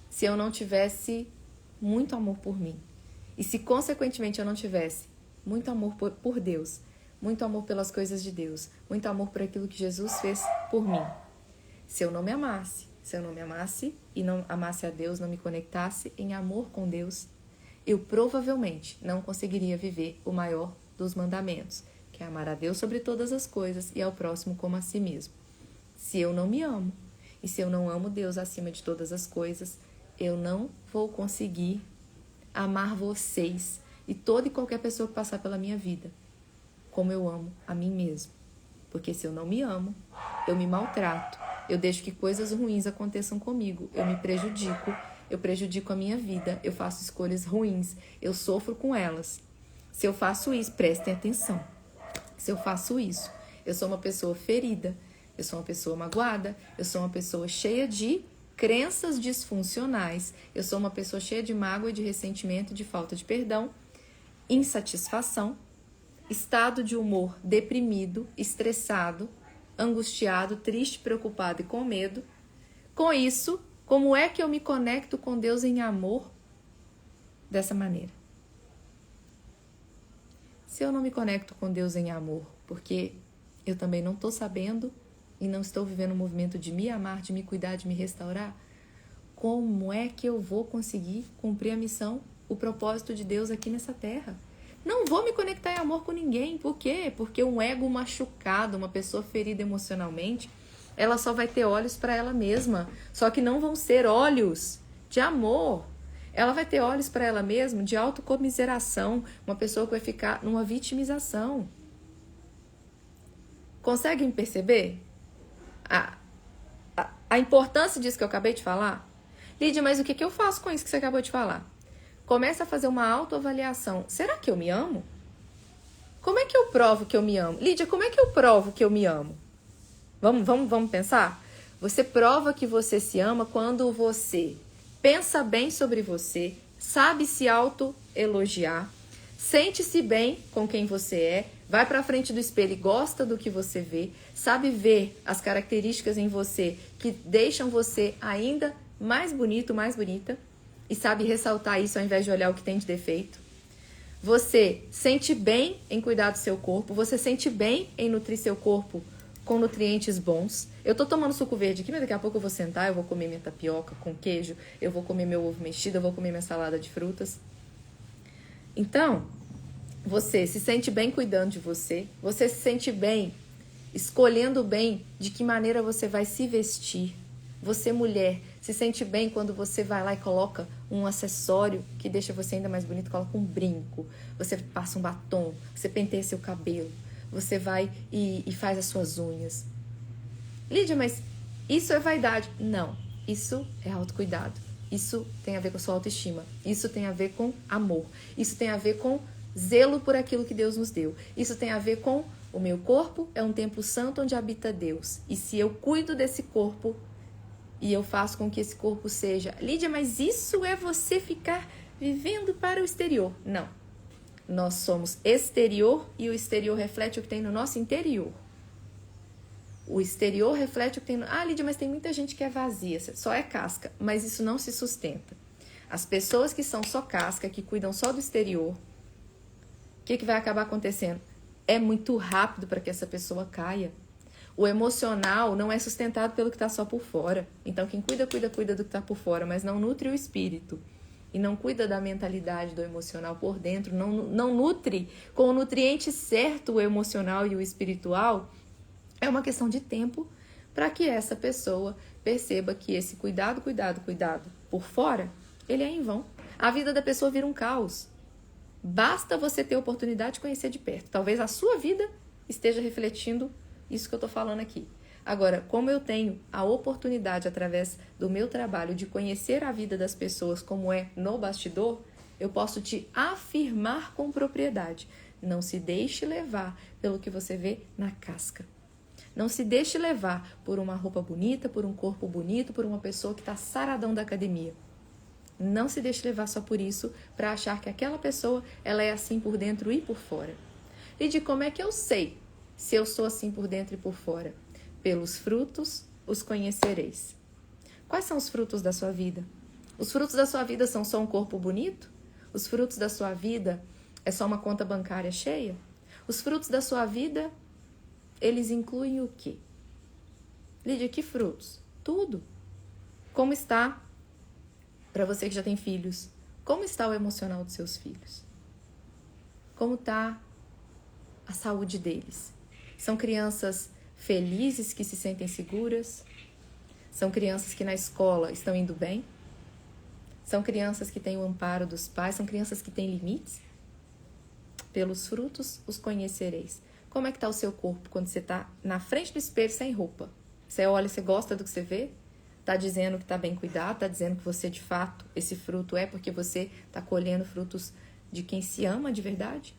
se eu não tivesse muito amor por mim, e se consequentemente eu não tivesse muito amor por Deus, muito amor pelas coisas de Deus, muito amor por aquilo que Jesus fez por mim, se eu não me amasse, se eu não me amasse e não amasse a Deus, não me conectasse em amor com Deus, eu provavelmente não conseguiria viver o maior dos mandamentos, que é amar a Deus sobre todas as coisas e ao próximo como a si mesmo. Se eu não me amo e se eu não amo Deus acima de todas as coisas, eu não vou conseguir amar vocês e toda e qualquer pessoa que passar pela minha vida como eu amo a mim mesmo. Porque se eu não me amo, eu me maltrato, eu deixo que coisas ruins aconteçam comigo, eu me prejudico, eu prejudico a minha vida, eu faço escolhas ruins, eu sofro com elas. Se eu faço isso, prestem atenção, se eu faço isso, eu sou uma pessoa ferida, eu sou uma pessoa magoada, eu sou uma pessoa cheia de crenças disfuncionais, eu sou uma pessoa cheia de mágoa, de ressentimento, de falta de perdão, insatisfação, estado de humor deprimido, estressado, angustiado, triste, preocupado e com medo. Com isso, como é que eu me conecto com Deus em amor dessa maneira? Se eu não me conecto com Deus em amor, porque eu também não estou sabendo e não estou vivendo um movimento de me amar, de me cuidar, de me restaurar, como é que eu vou conseguir cumprir a missão, o propósito de Deus aqui nessa terra? Não vou me conectar em amor com ninguém. Por quê? Porque um ego machucado, uma pessoa ferida emocionalmente, ela só vai ter olhos para ela mesma. Só que não vão ser olhos de amor. Ela vai ter olhos para ela mesma de autocomiseração. Uma pessoa que vai ficar numa vitimização. Conseguem perceber a importância disso que eu acabei de falar? Lídia, mas o que eu faço com isso que você acabou de falar? Começa a fazer uma autoavaliação. Será que eu me amo? Como é que eu provo que eu me amo? Lídia, como é que eu provo que eu me amo? Vamos pensar? Você prova que você se ama quando você pensa bem sobre você, sabe se autoelogiar, sente-se bem com quem você é, vai pra frente do espelho e gosta do que você vê, sabe ver as características em você que deixam você ainda mais bonito, mais bonita, e sabe ressaltar isso ao invés de olhar o que tem de defeito. Você sente bem em cuidar do seu corpo, você sente bem em nutrir seu corpo com nutrientes bons. Eu tô tomando suco verde aqui, mas daqui a pouco eu vou sentar, eu vou comer minha tapioca com queijo, eu vou comer meu ovo mexido, eu vou comer minha salada de frutas. Então, você se sente bem cuidando de você, você se sente bem escolhendo bem de que maneira você vai se vestir. Você, mulher, Se sente bem quando você vai lá e coloca um acessório que deixa você ainda mais bonito, coloca um brinco, você passa um batom, você penteia seu cabelo, você vai e faz as suas unhas. Lídia, mas isso é vaidade? Não, isso é autocuidado. Isso tem a ver com a sua autoestima. Isso tem a ver com amor. Isso tem a ver com zelo por aquilo que Deus nos deu. Isso tem a ver com o meu corpo é um templo santo onde habita Deus. E se eu cuido desse corpo e eu faço com que esse corpo seja... Lídia, mas isso é você ficar vivendo para o exterior? Não. Nós somos exterior e o exterior reflete o que tem no nosso interior. O exterior reflete o que tem no... Ah, Lídia, mas tem muita gente que é vazia, só é casca. Mas isso não se sustenta. As pessoas que são só casca, que cuidam só do exterior, o que vai acabar acontecendo? É muito rápido para que essa pessoa caia. O emocional não é sustentado pelo que está só por fora. Então, quem cuida do que está por fora, mas não nutre o espírito e não cuida da mentalidade do emocional por dentro, não nutre com o nutriente certo o emocional e o espiritual, é uma questão de tempo para que essa pessoa perceba que esse cuidado por fora, ele é em vão. A vida da pessoa vira um caos. Basta você ter a oportunidade de conhecer de perto. Talvez a sua vida esteja refletindo isso que eu estou falando aqui. Agora, como eu tenho a oportunidade, através do meu trabalho, de conhecer a vida das pessoas como é no bastidor, eu posso te afirmar com propriedade. Não se deixe levar pelo que você vê na casca. Não se deixe levar por uma roupa bonita, por um corpo bonito, por uma pessoa que está saradão da academia. Não se deixe levar só por isso para achar que aquela pessoa ela é assim por dentro e por fora. E de como é que eu sei se eu sou assim por dentro e por fora? Pelos frutos os conhecereis. Quais são os frutos da sua vida? Os frutos da sua vida são só um corpo bonito? Os frutos da sua vida é só uma conta bancária cheia? Os frutos da sua vida, eles incluem o quê? Lídia, que frutos? Tudo. Como está, para você que já tem filhos, como está o emocional dos seus filhos? Como está a saúde deles? São crianças felizes que se sentem seguras? São crianças que na escola estão indo bem? São crianças que têm o amparo dos pais? São crianças que têm limites? Pelos frutos os conhecereis. Como é que está o seu corpo quando você está na frente do espelho sem roupa? Você olha, você gosta do que você vê? Está dizendo que está bem cuidado? Está dizendo que você, de fato, esse fruto é porque você está colhendo frutos de quem se ama de verdade?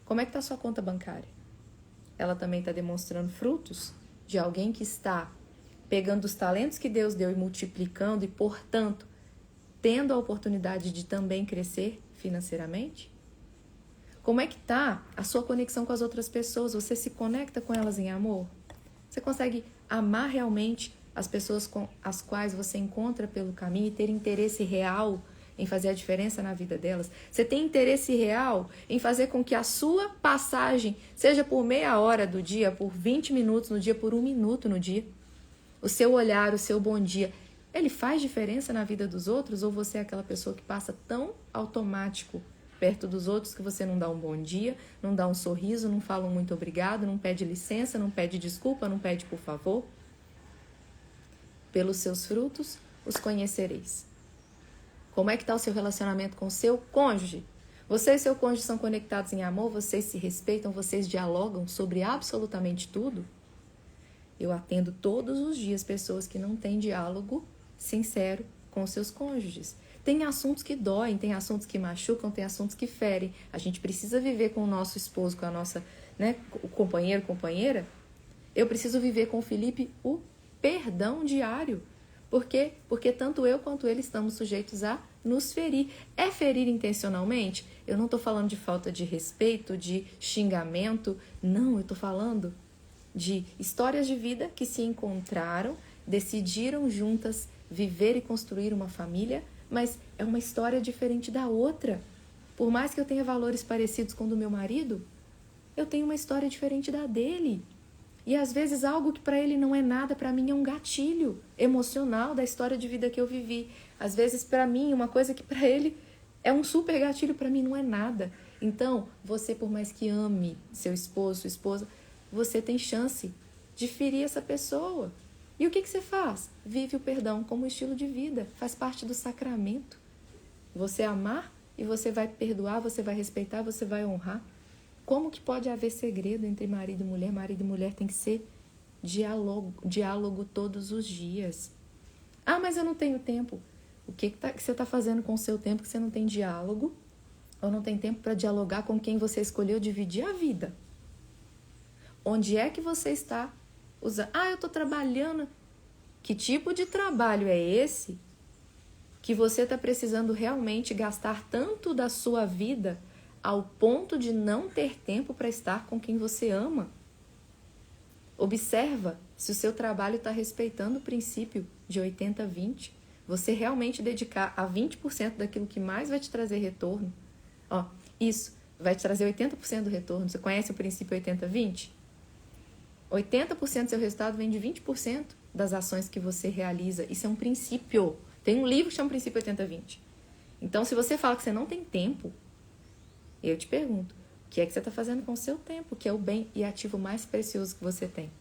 Como é que está a sua conta bancária? Ela também está demonstrando frutos de alguém que está pegando os talentos que Deus deu e multiplicando e, portanto, tendo a oportunidade de também crescer financeiramente? Como é que está a sua conexão com as outras pessoas? Você se conecta com elas em amor? Você consegue amar realmente as pessoas com as quais você encontra pelo caminho e ter interesse real em fazer a diferença na vida delas? Você tem interesse real em fazer com que a sua passagem, seja por meia hora do dia, por 20 minutos no dia, por 1 minuto no dia, o seu olhar, o seu bom dia, ele faz diferença na vida dos outros? Ou você é aquela pessoa que passa tão automático perto dos outros que você não dá um bom dia, não dá um sorriso, não fala um muito obrigado, não pede licença, não pede desculpa, não pede por favor? Pelos seus frutos os conhecereis. Como é que está o seu relacionamento com o seu cônjuge? Você e seu cônjuge são conectados em amor? Vocês se respeitam? Vocês dialogam sobre absolutamente tudo? Eu atendo todos os dias pessoas que não têm diálogo sincero com seus cônjuges. Tem assuntos que doem, tem assuntos que machucam, tem assuntos que ferem. A gente precisa viver com o nosso esposo, com a nossa, o companheiro, companheira. Eu preciso viver com o Felipe o perdão diário. Por quê? Porque tanto eu quanto ele estamos sujeitos a nos ferir. É ferir intencionalmente? Eu não estou falando de falta de respeito, de xingamento. Não, eu estou falando de histórias de vida que se encontraram, decidiram juntas viver e construir uma família, mas é uma história diferente da outra. Por mais que eu tenha valores parecidos com o do meu marido, eu tenho uma história diferente da dele. E às vezes algo que para ele não é nada, para mim é um gatilho emocional da história de vida que eu vivi. Às vezes para mim uma coisa que para ele é um super gatilho, para mim não é nada. Então, você, por mais que ame seu esposo, sua esposa, você tem chance de ferir essa pessoa. E o que você faz? Vive o perdão como estilo de vida, faz parte do sacramento. Você amar e você vai perdoar, você vai respeitar, você vai honrar. Como que pode haver segredo entre marido e mulher? Marido e mulher tem que ser diálogo todos os dias. Ah, mas eu não tenho tempo. O que você está fazendo com o seu tempo que você não tem diálogo? Ou não tem tempo para dialogar com quem você escolheu dividir a vida? Onde é que você está usando? Ah, eu estou trabalhando. Que tipo de trabalho é esse que você está precisando realmente gastar tanto da sua vida ao ponto de não ter tempo para estar com quem você ama? Observa se o seu trabalho está respeitando o princípio de 80-20. Você realmente dedicar a 20% daquilo que mais vai te trazer retorno. Ó, isso vai te trazer 80% do retorno. Você conhece o princípio 80-20? 80% do seu resultado vem de 20% das ações que você realiza. Isso é um princípio. Tem um livro que chama Princípio 80-20. Então, se você fala que você não tem tempo, eu te pergunto, o que é que você está fazendo com o seu tempo, que é o bem e ativo mais precioso que você tem?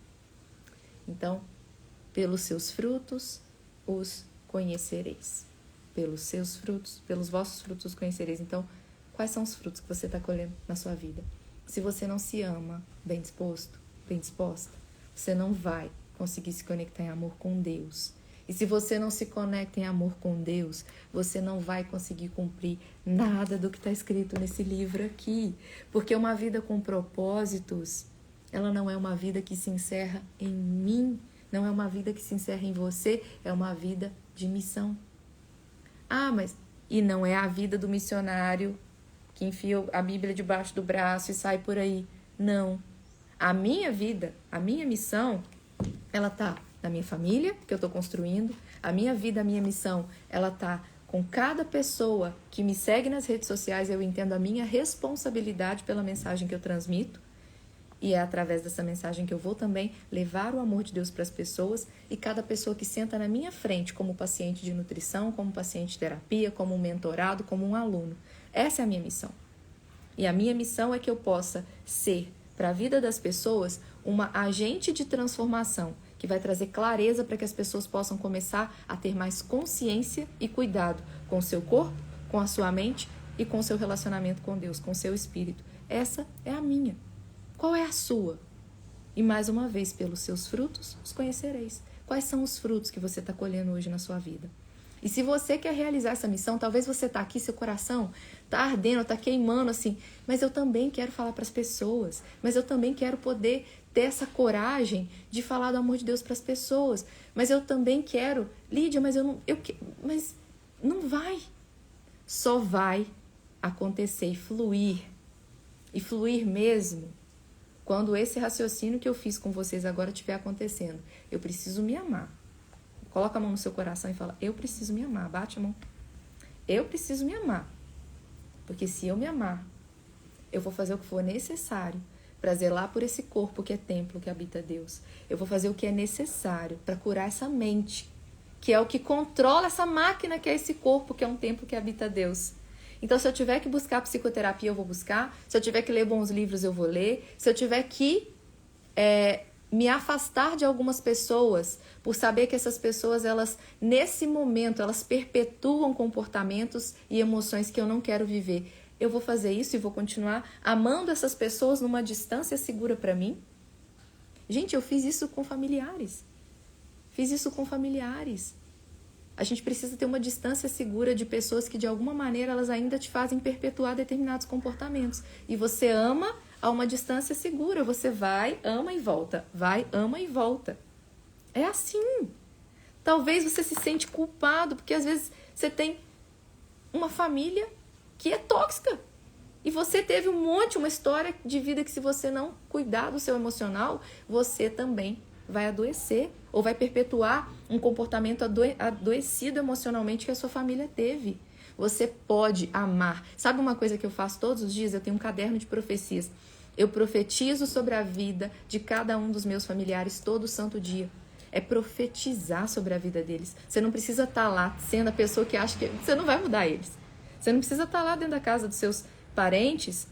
Então, pelos seus frutos os conhecereis. Pelos seus frutos, pelos vossos frutos os conhecereis. Então, quais são os frutos que você está colhendo na sua vida? Se você não se ama bem disposto, bem disposta, você não vai conseguir se conectar em amor com Deus. E se você não se conecta em amor com Deus, você não vai conseguir cumprir nada do que está escrito nesse livro aqui. Porque uma vida com propósitos, ela não é uma vida que se encerra em mim, não é uma vida que se encerra em você, é uma vida de missão. Ah, mas... E não é a vida do missionário que enfia a Bíblia debaixo do braço e sai por aí. Não. A minha vida, a minha missão, ela tá na minha família, que eu estou construindo. A minha vida, a minha missão, ela tá com cada pessoa que me segue nas redes sociais. Eu entendo a minha responsabilidade pela mensagem que eu transmito. E é através dessa mensagem que eu vou também levar o amor de Deus para as pessoas. E cada pessoa que senta na minha frente como paciente de nutrição, como paciente de terapia, como um mentorado, como um aluno. Essa é a minha missão. E a minha missão é que eu possa ser, para a vida das pessoas, uma agente de transformação que vai trazer clareza para que as pessoas possam começar a ter mais consciência e cuidado com o seu corpo, com a sua mente e com o seu relacionamento com Deus, com o seu espírito. Essa é a minha. Qual é a sua? E mais uma vez, pelos seus frutos os conhecereis. Quais são os frutos que você está colhendo hoje na sua vida? E se você quer realizar essa missão, talvez você está aqui, seu coração está ardendo, está queimando assim, mas eu também quero falar para as pessoas, mas eu também quero poder ter essa coragem de falar do amor de Deus para as pessoas, mas eu também quero, Lídia, mas mas não vai. Só vai acontecer e fluir mesmo, quando esse raciocínio que eu fiz com vocês agora estiver acontecendo. Eu preciso me amar. Coloca a mão no seu coração e fala, eu preciso me amar. Bate a mão. Eu preciso me amar. Porque se eu me amar, eu vou fazer o que for necessário para zelar por esse corpo que é templo, que habita Deus. Eu vou fazer o que é necessário para curar essa mente, que é o que controla essa máquina que é esse corpo, que é um templo que habita Deus. Então, se eu tiver que buscar psicoterapia, eu vou buscar. Se eu tiver que ler bons livros, eu vou ler. Se eu tiver que me afastar de algumas pessoas, por saber que essas pessoas, elas nesse momento, elas perpetuam comportamentos e emoções que eu não quero viver. Eu vou fazer isso e vou continuar amando essas pessoas numa distância segura para mim? Gente, eu fiz isso com familiares. A gente precisa ter uma distância segura de pessoas que, de alguma maneira, elas ainda te fazem perpetuar determinados comportamentos. E você ama a uma distância segura. Você vai, ama e volta. Vai, ama e volta. É assim. Talvez você se sente culpado, porque às vezes você tem uma família que é tóxica. E você teve uma história de vida que, se você não cuidar do seu emocional, você também vai adoecer ou vai perpetuar um comportamento adoecido emocionalmente que a sua família teve. Você pode amar. Sabe uma coisa que eu faço todos os dias? Eu tenho um caderno de profecias. Eu profetizo sobre a vida de cada um dos meus familiares todo santo dia. É profetizar sobre a vida deles. Você não precisa estar lá sendo a pessoa que acha que você não vai mudar eles. Você não precisa estar lá dentro da casa dos seus parentes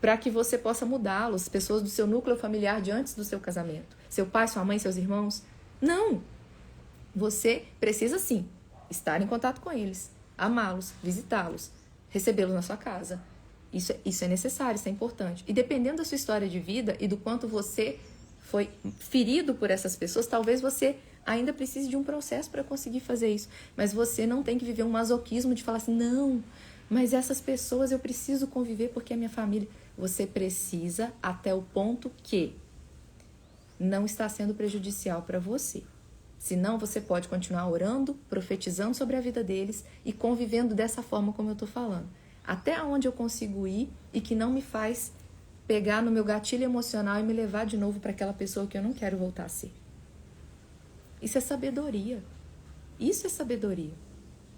para que você possa mudá-los, pessoas do seu núcleo familiar de antes do seu casamento. Seu pai, sua mãe, seus irmãos. Não! Você precisa sim estar em contato com eles, amá-los, visitá-los, recebê-los na sua casa. Isso é necessário, isso é importante. E dependendo da sua história de vida e do quanto você foi ferido por essas pessoas, talvez você ainda precise de um processo para conseguir fazer isso. Mas você não tem que viver um masoquismo de falar assim, não, mas essas pessoas eu preciso conviver porque é minha família. Você precisa até o ponto que não está sendo prejudicial para você. Senão você pode continuar orando, profetizando sobre a vida deles e convivendo dessa forma como eu estou falando. Até onde eu consigo ir e que não me faz pegar no meu gatilho emocional e me levar de novo para aquela pessoa que eu não quero voltar a ser. Isso é sabedoria. Isso é sabedoria,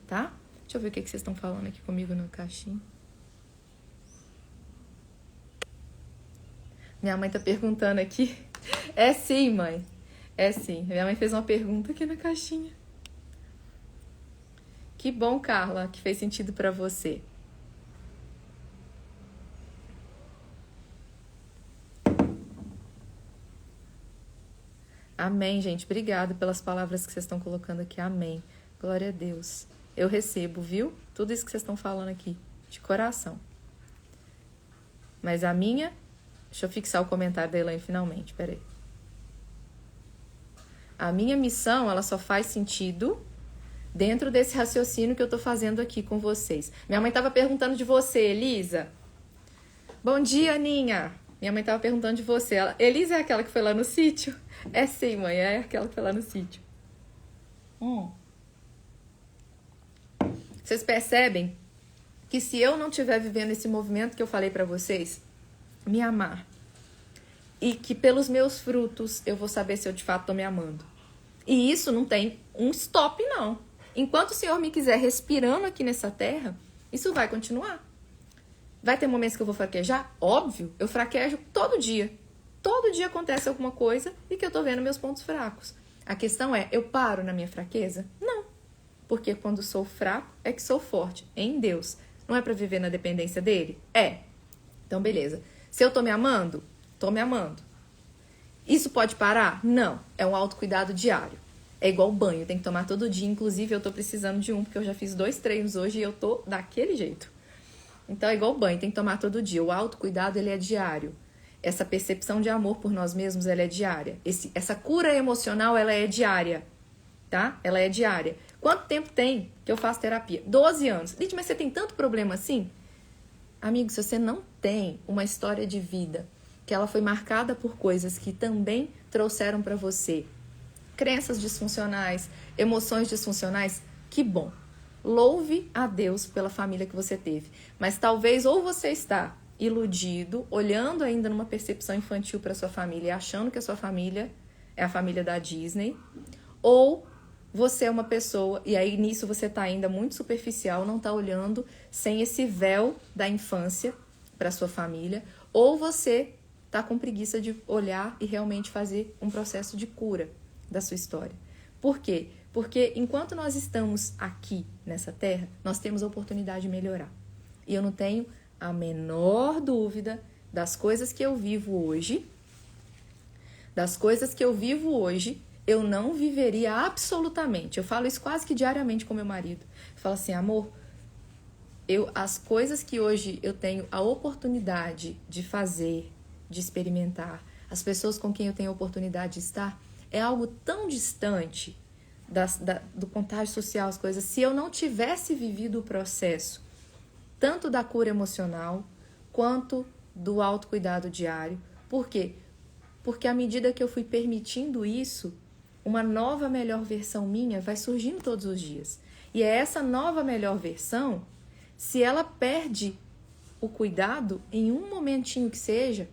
tá? Deixa eu ver o que vocês estão falando aqui comigo na caixinha. Minha mãe tá perguntando aqui. É sim, mãe. É sim. Minha mãe fez uma pergunta aqui na caixinha. Que bom, Carla, que fez sentido pra você. Amém, gente. Obrigada pelas palavras que vocês estão colocando aqui. Amém. Glória a Deus. Eu recebo, viu? Tudo isso que vocês estão falando aqui. De coração. Mas a minha... Deixa eu fixar o comentário da Elaine finalmente. Peraí. A minha missão, ela só faz sentido dentro desse raciocínio que eu tô fazendo aqui com vocês. Minha mãe tava perguntando de você, Elisa. Bom dia, Aninha. Minha mãe tava perguntando de você. Elisa é aquela que foi lá no sítio? É sim, mãe. É aquela que foi lá no sítio. Vocês percebem que se eu não estiver vivendo esse movimento que eu falei pra vocês, me amar, e que pelos meus frutos eu vou saber se eu de fato tô me amando. E isso não tem um stop, não. Enquanto o Senhor me quiser respirando aqui nessa terra, isso vai continuar. Vai ter momentos que eu vou fraquejar? Óbvio, eu fraquejo todo dia. Todo dia acontece alguma coisa e que eu tô vendo meus pontos fracos. A questão é, eu paro na minha fraqueza? Não. Porque quando sou fraco é que sou forte em Deus. Não é pra viver na dependência dele? É. Então, beleza. Se eu tô me amando, tô me amando. Isso pode parar? Não. É um autocuidado diário. É igual banho, tem que tomar todo dia. Inclusive, eu tô precisando de um, porque eu já fiz 2 treinos hoje e eu tô daquele jeito. Então, é igual banho, tem que tomar todo dia. O autocuidado, ele é diário. Essa percepção de amor por nós mesmos, ela é diária. Essa cura emocional, ela é diária. Tá? Ela é diária. Quanto tempo tem que eu faço terapia? 12 anos. Gente, mas você tem tanto problema assim? Amigo, se você não tem uma história de vida que ela foi marcada por coisas que também trouxeram para você crenças disfuncionais, emoções disfuncionais, que bom. Louve a Deus pela família que você teve. Mas talvez ou você está iludido, olhando ainda numa percepção infantil para sua família e achando que a sua família é a família da Disney, ou você é uma pessoa, e aí nisso você está ainda muito superficial, não está olhando sem esse véu da infância para sua família, ou você está com preguiça de olhar e realmente fazer um processo de cura da sua história. Por quê? Porque enquanto nós estamos aqui nessa terra, nós temos a oportunidade de melhorar. E eu não tenho a menor dúvida das coisas que eu vivo hoje, eu não viveria absolutamente. Eu falo isso quase que diariamente com meu marido. Eu falo assim, amor, as coisas que hoje eu tenho a oportunidade de fazer, de experimentar, as pessoas com quem eu tenho a oportunidade de estar, é algo tão distante do contágio social, as coisas. Se eu não tivesse vivido o processo, tanto da cura emocional, quanto do autocuidado diário. Por quê? Porque à medida que eu fui permitindo isso, uma nova, melhor versão minha vai surgindo todos os dias. E é essa nova, melhor versão, se ela perde o cuidado, em um momentinho que seja,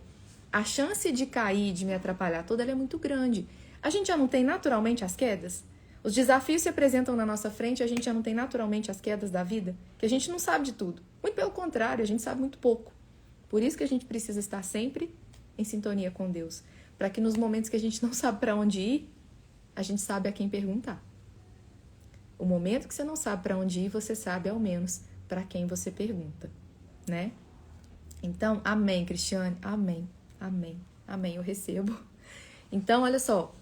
a chance de cair, de me atrapalhar toda, ela é muito grande. A gente já não tem naturalmente as quedas? Os desafios se apresentam na nossa frente, a gente já não tem naturalmente as quedas da vida? Que a gente não sabe de tudo. Muito pelo contrário, a gente sabe muito pouco. Por isso que a gente precisa estar sempre em sintonia com Deus. Para que nos momentos que a gente não sabe para onde ir, a gente sabe a quem perguntar. O momento que você não sabe para onde ir, você sabe ao menos para quem você pergunta, né? Então, amém, Cristiane, amém, amém, amém, eu recebo. Então, olha só,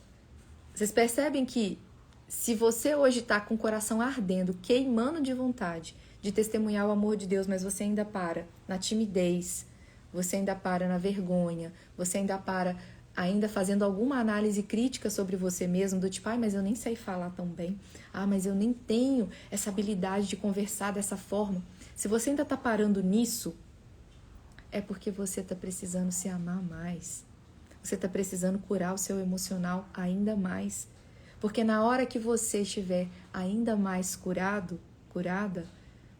Vocês percebem que se você hoje está com o coração ardendo, queimando de vontade de testemunhar o amor de Deus, mas você ainda para na timidez, você ainda para na vergonha, você ainda para ainda fazendo alguma análise crítica sobre você mesmo, do tipo, mas eu nem sei falar tão bem, mas eu nem tenho essa habilidade de conversar dessa forma. Se você ainda está parando nisso, é porque você está precisando se amar mais. Você está precisando curar o seu emocional ainda mais. Porque na hora que você estiver ainda mais curada,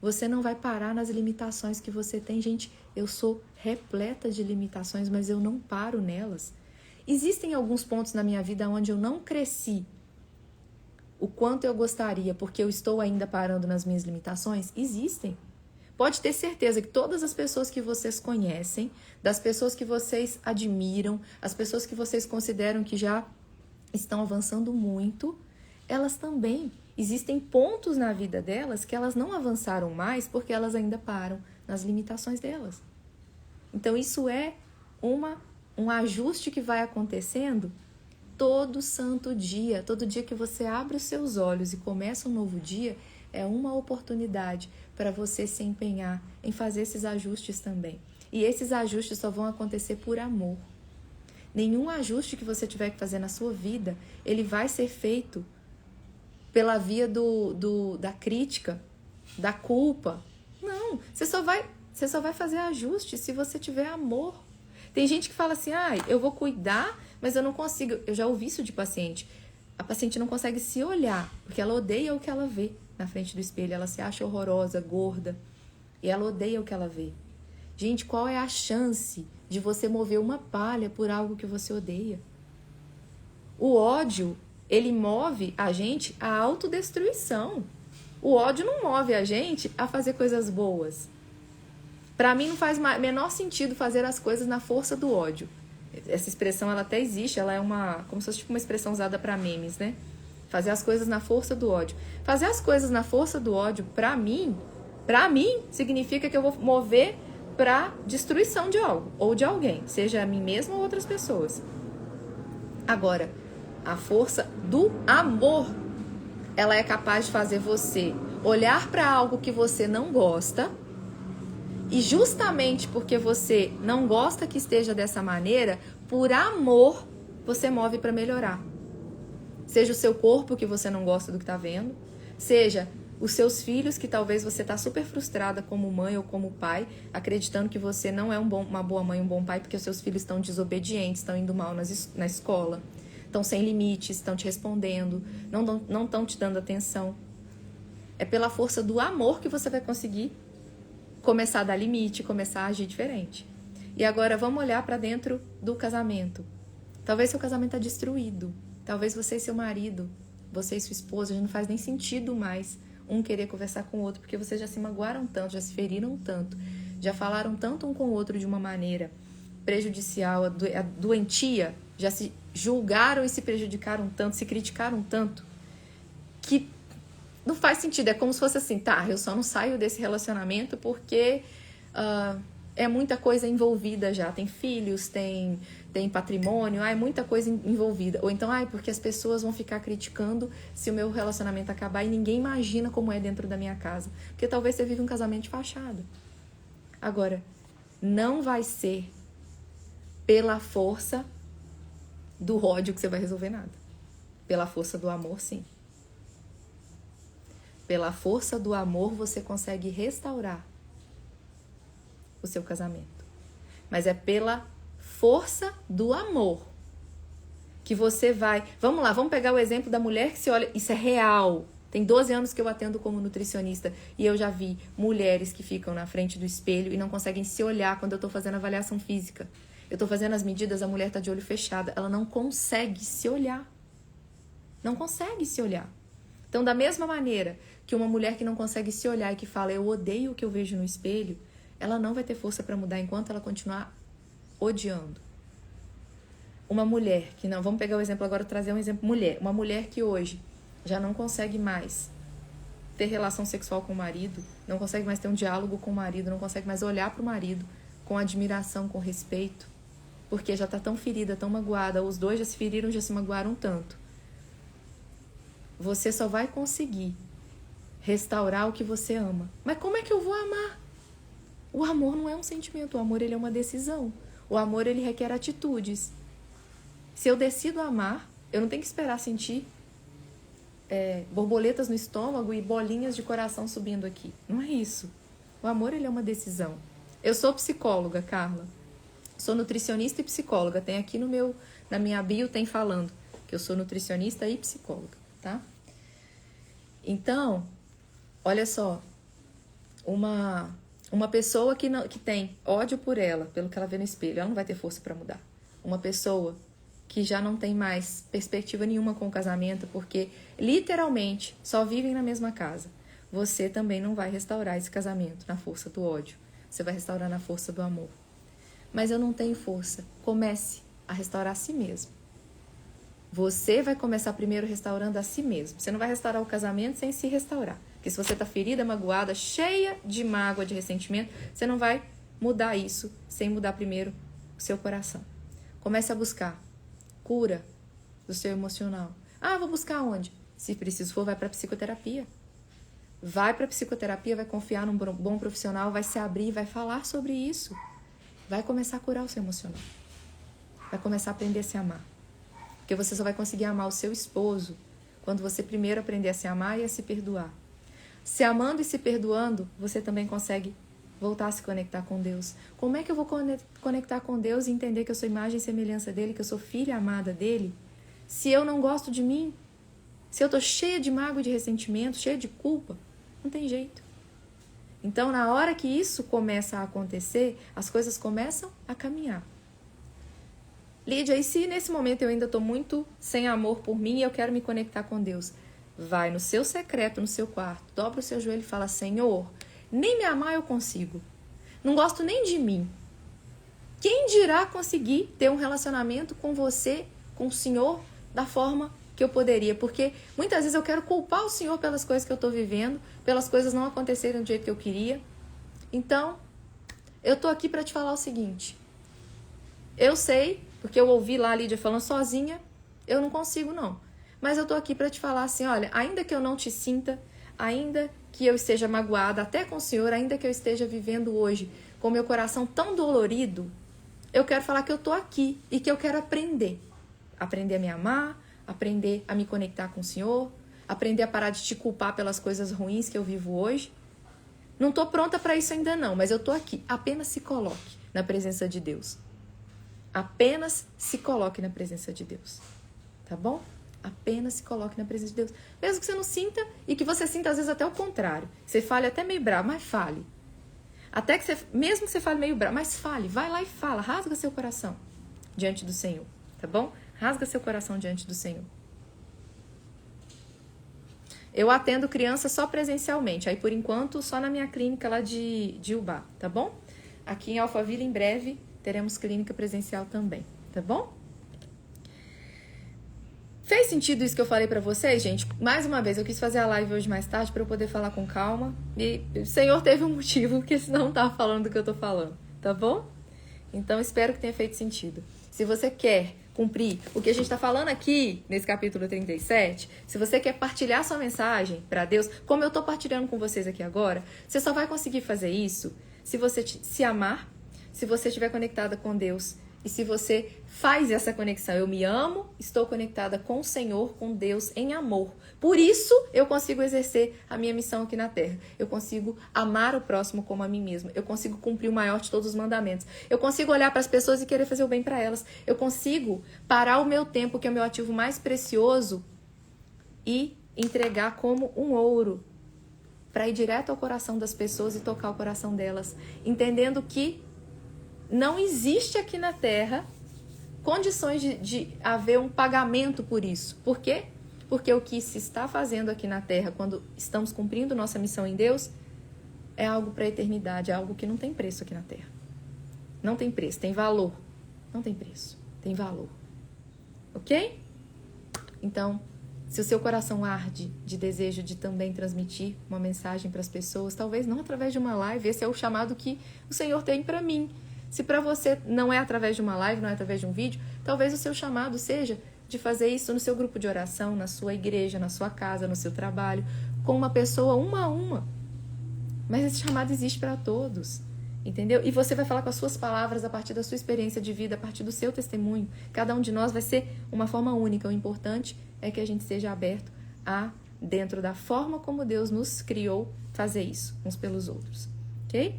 você não vai parar nas limitações que você tem. Gente, eu sou repleta de limitações, mas eu não paro nelas. Existem alguns pontos na minha vida onde eu não cresci o quanto eu gostaria, porque eu estou ainda parando nas minhas limitações? Existem. Pode ter certeza que todas as pessoas que vocês conhecem, das pessoas que vocês admiram, as pessoas que vocês consideram que já estão avançando muito, elas também, existem pontos na vida delas que elas não avançaram mais porque elas ainda param nas limitações delas. Então isso é um ajuste que vai acontecendo todo santo dia. Todo dia que você abre os seus olhos e começa um novo dia, é uma oportunidade para você se empenhar em fazer esses ajustes também. E esses ajustes só vão acontecer por amor. Nenhum ajuste que você tiver que fazer na sua vida, ele vai ser feito pela via da crítica, da culpa. Não, você só vai fazer ajuste se você tiver amor. Tem gente que fala assim, eu vou cuidar, mas eu não consigo. Eu já ouvi isso de paciente. A paciente não consegue se olhar, porque ela odeia o que ela vê na frente do espelho. Ela se acha horrorosa, gorda, e ela odeia o que ela vê. Gente, qual é a chance de você mover uma palha por algo que você odeia? O ódio, ele move a gente à autodestruição. O ódio não move a gente a fazer coisas boas. Para mim não faz menor sentido fazer as coisas na força do ódio. Essa expressão, ela até existe, ela é como se fosse tipo uma expressão usada para memes, né? Fazer as coisas na força do ódio. Fazer as coisas na força do ódio, para mim, significa que eu vou mover para destruição de algo ou de alguém, seja a mim mesma ou outras pessoas. Agora, a força do amor, ela é capaz de fazer você olhar para algo que você não gosta, e justamente porque você não gosta que esteja dessa maneira, por amor, você move para melhorar. Seja o seu corpo, que você não gosta do que está vendo, seja os seus filhos, que talvez você está super frustrada como mãe ou como pai, acreditando que você não é uma boa mãe, um bom pai, porque os seus filhos estão desobedientes, estão indo mal na escola, estão sem limites, estão te respondendo, não estão te dando atenção. É pela força do amor que você vai conseguir começar a dar limite, começar a agir diferente. E agora vamos olhar para dentro do casamento. Talvez seu casamento está destruído. Talvez você e seu marido, você e sua esposa, já não faz nem sentido mais um querer conversar com o outro, porque vocês já se magoaram tanto, já se feriram tanto, já falaram tanto um com o outro de uma maneira prejudicial, doentia, já se julgaram e se prejudicaram tanto, se criticaram tanto, que não faz sentido. É como se fosse assim, eu só não saio desse relacionamento porque é muita coisa envolvida já. Tem filhos, tem patrimônio, é muita coisa envolvida. Ou então, porque as pessoas vão ficar criticando se o meu relacionamento acabar e ninguém imagina como é dentro da minha casa. Porque talvez você vive um casamento de fachada. Agora, não vai ser pela força do ódio que você vai resolver nada. Pela força do amor, sim. Pela força do amor, você consegue restaurar o seu casamento. Mas é pela força do amor que você vai... Vamos lá, vamos pegar o exemplo da mulher que se olha... Isso é real. Tem 12 anos que eu atendo como nutricionista e eu já vi mulheres que ficam na frente do espelho e não conseguem se olhar quando eu estou fazendo avaliação física. Eu estou fazendo as medidas, a mulher está de olho fechado. Ela não consegue se olhar. Não consegue se olhar. Então, da mesma maneira que uma mulher que não consegue se olhar e que fala, eu odeio o que eu vejo no espelho, ela não vai ter força para mudar enquanto ela continuar odiando. Uma mulher que não... Vamos pegar o exemplo agora, trazer um exemplo. Uma mulher que hoje já não consegue mais ter relação sexual com o marido, não consegue mais ter um diálogo com o marido, não consegue mais olhar para o marido com admiração, com respeito, porque já está tão ferida, tão magoada, os dois já se feriram, já se magoaram tanto. você só vai conseguir restaurar o que você ama. Mas como é que eu vou amar? O amor não é um sentimento, o amor ele é uma decisão. O amor ele requer atitudes. Se eu decido amar, eu não tenho que esperar sentir borboletas no estômago e bolinhas de coração subindo aqui. Não é isso. O amor ele é uma decisão. Eu sou psicóloga, Carla. Sou nutricionista e psicóloga. Tem aqui na minha bio, tem falando que eu sou nutricionista e psicóloga, tá? Então, olha só. Uma pessoa que tem ódio por ela, pelo que ela vê no espelho, ela não vai ter força para mudar. Uma pessoa que já não tem mais perspectiva nenhuma com o casamento, porque literalmente só vivem na mesma casa. Você também não vai restaurar esse casamento na força do ódio. Você vai restaurar na força do amor. Mas eu não tenho força. Comece a restaurar a si mesmo. Você vai começar primeiro restaurando a si mesmo. Você não vai restaurar o casamento sem se restaurar. Porque se você está ferida, magoada, cheia de mágoa, de ressentimento, você não vai mudar isso sem mudar primeiro o seu coração. Comece a buscar cura do seu emocional. Ah, vou buscar onde? Se preciso for, vai para psicoterapia. Vai para psicoterapia, vai confiar num bom profissional, vai se abrir, vai falar sobre isso. Vai começar a curar o seu emocional. Vai começar a aprender a se amar. Porque você só vai conseguir amar o seu esposo quando você primeiro aprender a se amar e a se perdoar. Se amando e se perdoando, você também consegue voltar a se conectar com Deus. Como é que eu vou conectar com Deus e entender que eu sou imagem e semelhança dele, que eu sou filha amada dele, se eu não gosto de mim? Se eu estou cheia de mágoa e de ressentimento, cheia de culpa, não tem jeito. Então, na hora que isso começa a acontecer, as coisas começam a caminhar. Lídia, e se nesse momento eu ainda estou muito sem amor por mim e eu quero me conectar com Deus? Vai no seu secreto, no seu quarto, dobra o seu joelho e fala: Senhor, nem me amar eu consigo. Não gosto nem de mim. Quem dirá conseguir ter um relacionamento com você, com o Senhor, da forma que eu poderia? Porque muitas vezes eu quero culpar o Senhor pelas coisas que eu estou vivendo, pelas coisas não acontecerem do jeito que eu queria. Então, eu estou aqui para te falar o seguinte. Eu sei, porque eu ouvi lá a Lídia falando sozinha, eu não consigo não. Mas eu estou aqui para te falar assim, olha, ainda que eu não te sinta, ainda que eu esteja magoada até com o Senhor, ainda que eu esteja vivendo hoje com meu coração tão dolorido, eu quero falar que eu estou aqui e que eu quero aprender. Aprender a me amar, aprender a me conectar com o Senhor, aprender a parar de te culpar pelas coisas ruins que eu vivo hoje. Não estou pronta para isso ainda não, mas eu estou aqui. Apenas se coloque na presença de Deus. Apenas se coloque na presença de Deus. Tá bom? Apenas se coloque na presença de Deus. Mesmo que você não sinta e que você sinta às vezes até o contrário. Você fale até meio bravo, mas fale. Até que mesmo que você fale meio bravo, mas fale. Vai lá e fala. Rasga seu coração diante do Senhor. Tá bom? Rasga seu coração diante do Senhor. Eu atendo criança só presencialmente. Aí, por enquanto, só na minha clínica lá de Ubá. Tá bom? Aqui em Alphaville, em breve, teremos clínica presencial também. Tá bom? Fez sentido isso que eu falei pra vocês, gente? Mais uma vez, eu quis fazer a live hoje mais tarde pra eu poder falar com calma. E o Senhor teve um motivo, porque senão não tava falando do que eu tô falando. Tá bom? Então, espero que tenha feito sentido. Se você quer cumprir o que a gente está falando aqui nesse capítulo 37, se você quer partilhar sua mensagem para Deus, como eu estou partilhando com vocês aqui agora, você só vai conseguir fazer isso se você se amar, se você estiver conectada com Deus e se você faz essa conexão. Eu me amo, estou conectada com o Senhor, com Deus, em amor. Por isso, eu consigo exercer a minha missão aqui na Terra. Eu consigo amar o próximo como a mim mesma. Eu consigo cumprir o maior de todos os mandamentos. Eu consigo olhar para as pessoas e querer fazer o bem para elas. Eu consigo parar o meu tempo, que é o meu ativo mais precioso, e entregar como um ouro para ir direto ao coração das pessoas e tocar o coração delas. Entendendo que não existe aqui na Terra condições de haver um pagamento por isso. Por quê? Porque o que se está fazendo aqui na Terra, quando estamos cumprindo nossa missão em Deus, é algo para a eternidade, é algo que não tem preço aqui na Terra. Não tem preço, tem valor. Não tem preço, tem valor. Ok? Então, se o seu coração arde de desejo de também transmitir uma mensagem para as pessoas, talvez não através de uma live, esse é o chamado que o Senhor tem para mim. Se para você não é através de uma live, não é através de um vídeo, talvez o seu chamado seja de fazer isso no seu grupo de oração, na sua igreja, na sua casa, no seu trabalho, com uma pessoa uma a uma. Mas esse chamado existe para todos, entendeu? E você vai falar com as suas palavras a partir da sua experiência de vida, a partir do seu testemunho. Cada um de nós vai ser uma forma única. O importante é que a gente seja aberto a, dentro da forma como Deus nos criou, fazer isso uns pelos outros, ok?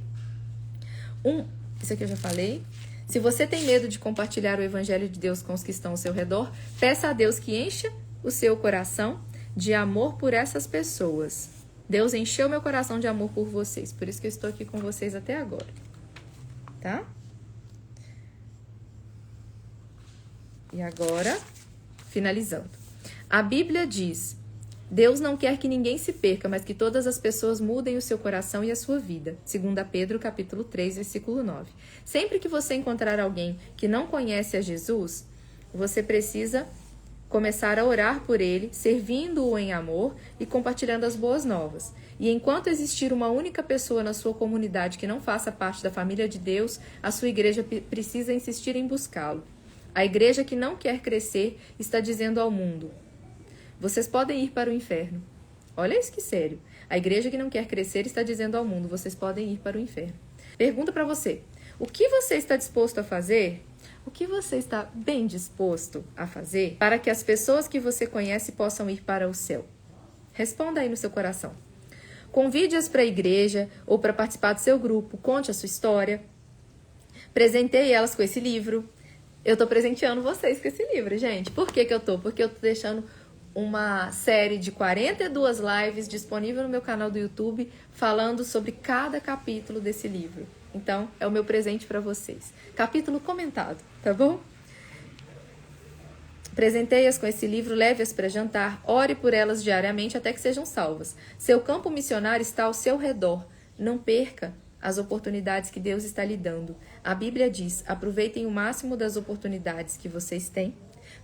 Isso aqui eu já falei. Se você tem medo de compartilhar o Evangelho de Deus com os que estão ao seu redor, peça a Deus que encha o seu coração de amor por essas pessoas. Deus encheu meu coração de amor por vocês, por isso que eu estou aqui com vocês até agora, tá? E agora, finalizando. A Bíblia diz: Deus não quer que ninguém se perca, mas que todas as pessoas mudem o seu coração e a sua vida. 2 Pedro, capítulo 3, versículo 9. Sempre que você encontrar alguém que não conhece a Jesus, você precisa começar a orar por ele, servindo-o em amor e compartilhando as boas novas. E enquanto existir uma única pessoa na sua comunidade que não faça parte da família de Deus, a sua igreja precisa insistir em buscá-lo. A igreja que não quer crescer está dizendo ao mundo: vocês podem ir para o inferno. Olha isso que sério. A igreja que não quer crescer está dizendo ao mundo: vocês podem ir para o inferno. Pergunta para você: o que você está disposto a fazer? O que você está bem disposto a fazer para que as pessoas que você conhece possam ir para o céu? Responda aí no seu coração. Convide-as para a igreja ou para participar do seu grupo. Conte a sua história. Presenteie elas com esse livro. Eu estou presenteando vocês com esse livro, gente. Por que eu estou? Porque eu estou deixando uma série de 42 lives disponível no meu canal do YouTube falando sobre cada capítulo desse livro. Então, é o meu presente para vocês. Capítulo comentado, tá bom? Presenteie-as com esse livro, leve-as para jantar, ore por elas diariamente até que sejam salvas. Seu campo missionário está ao seu redor. Não perca as oportunidades que Deus está lhe dando. A Bíblia diz: aproveitem o máximo das oportunidades que vocês têm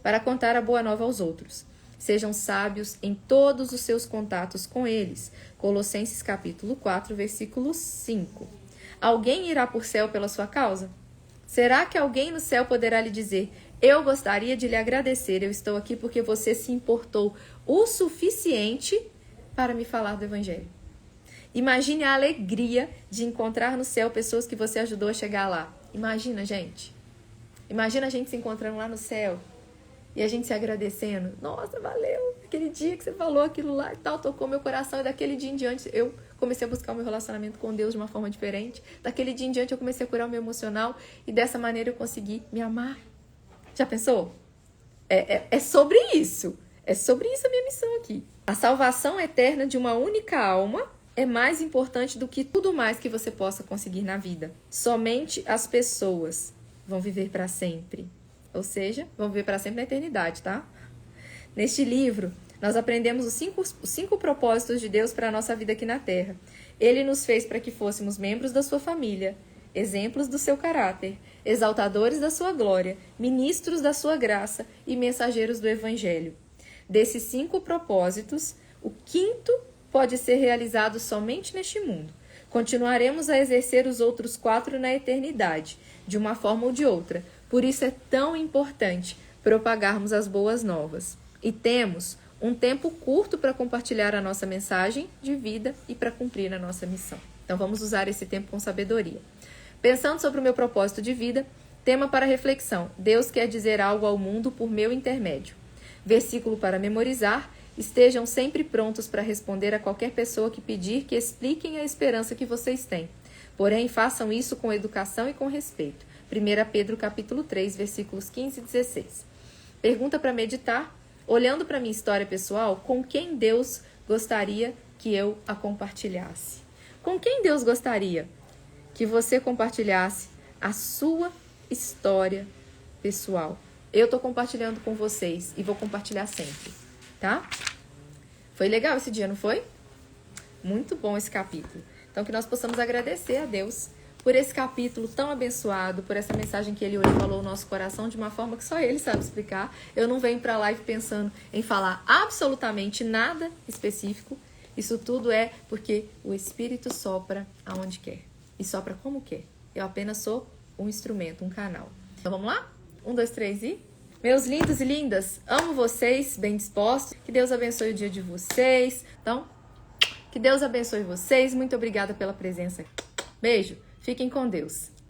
para contar a boa nova aos outros. Sejam sábios em todos os seus contatos com eles. Colossenses capítulo 4, versículo 5. Alguém irá por céu pela sua causa? Será que alguém no céu poderá lhe dizer: eu gostaria de lhe agradecer, eu estou aqui porque você se importou o suficiente para me falar do Evangelho? Imagine a alegria de encontrar no céu pessoas que você ajudou a chegar lá. Imagina, gente. Imagina a gente se encontrando lá no céu e a gente se agradecendo. Nossa, valeu, aquele dia que você falou aquilo lá e tal, tocou meu coração. E daquele dia em diante eu comecei a buscar o meu relacionamento com Deus de uma forma diferente. Daquele dia em diante eu comecei a curar o meu emocional e dessa maneira eu consegui me amar. Já pensou? É sobre isso. É sobre isso a minha missão aqui. A salvação eterna de uma única alma é mais importante do que tudo mais que você possa conseguir na vida. Somente as pessoas vão viver para sempre. Ou seja, vão viver para sempre na eternidade, tá? Neste livro, nós aprendemos os cinco propósitos de Deus para a nossa vida aqui na Terra. Ele nos fez para que fôssemos membros da sua família, exemplos do seu caráter, exaltadores da sua glória, ministros da sua graça e mensageiros do Evangelho. Desses 5 propósitos, o 5º pode ser realizado somente neste mundo. Continuaremos a exercer os outros 4 na eternidade, de uma forma ou de outra. Por isso é tão importante propagarmos as boas novas. E temos um tempo curto para compartilhar a nossa mensagem de vida e para cumprir a nossa missão. Então vamos usar esse tempo com sabedoria. Pensando sobre o meu propósito de vida, tema para reflexão: Deus quer dizer algo ao mundo por meu intermédio. Versículo para memorizar: estejam sempre prontos para responder a qualquer pessoa que pedir que expliquem a esperança que vocês têm. Porém, façam isso com educação e com respeito. 1 Pedro capítulo 3, versículos 15 e 16. Pergunta para meditar: olhando para minha história pessoal, com quem Deus gostaria que eu a compartilhasse? Com quem Deus gostaria que você compartilhasse a sua história pessoal? Eu estou compartilhando com vocês e vou compartilhar sempre, tá? Foi legal esse dia, não foi? Muito bom esse capítulo. Então, que nós possamos agradecer a Deus por esse capítulo tão abençoado, por essa mensagem que ele hoje falou no nosso coração de uma forma que só ele sabe explicar. Eu não venho para a live pensando em falar absolutamente nada específico. Isso tudo é porque o Espírito sopra aonde quer e sopra como quer. Eu apenas sou um instrumento, um canal. Então vamos lá? 1, 2, 3 e... Meus lindos e lindas, amo vocês, bem dispostos. Que Deus abençoe o dia de vocês. Então, que Deus abençoe vocês. Muito obrigada pela presença. Beijo. Fiquem com Deus.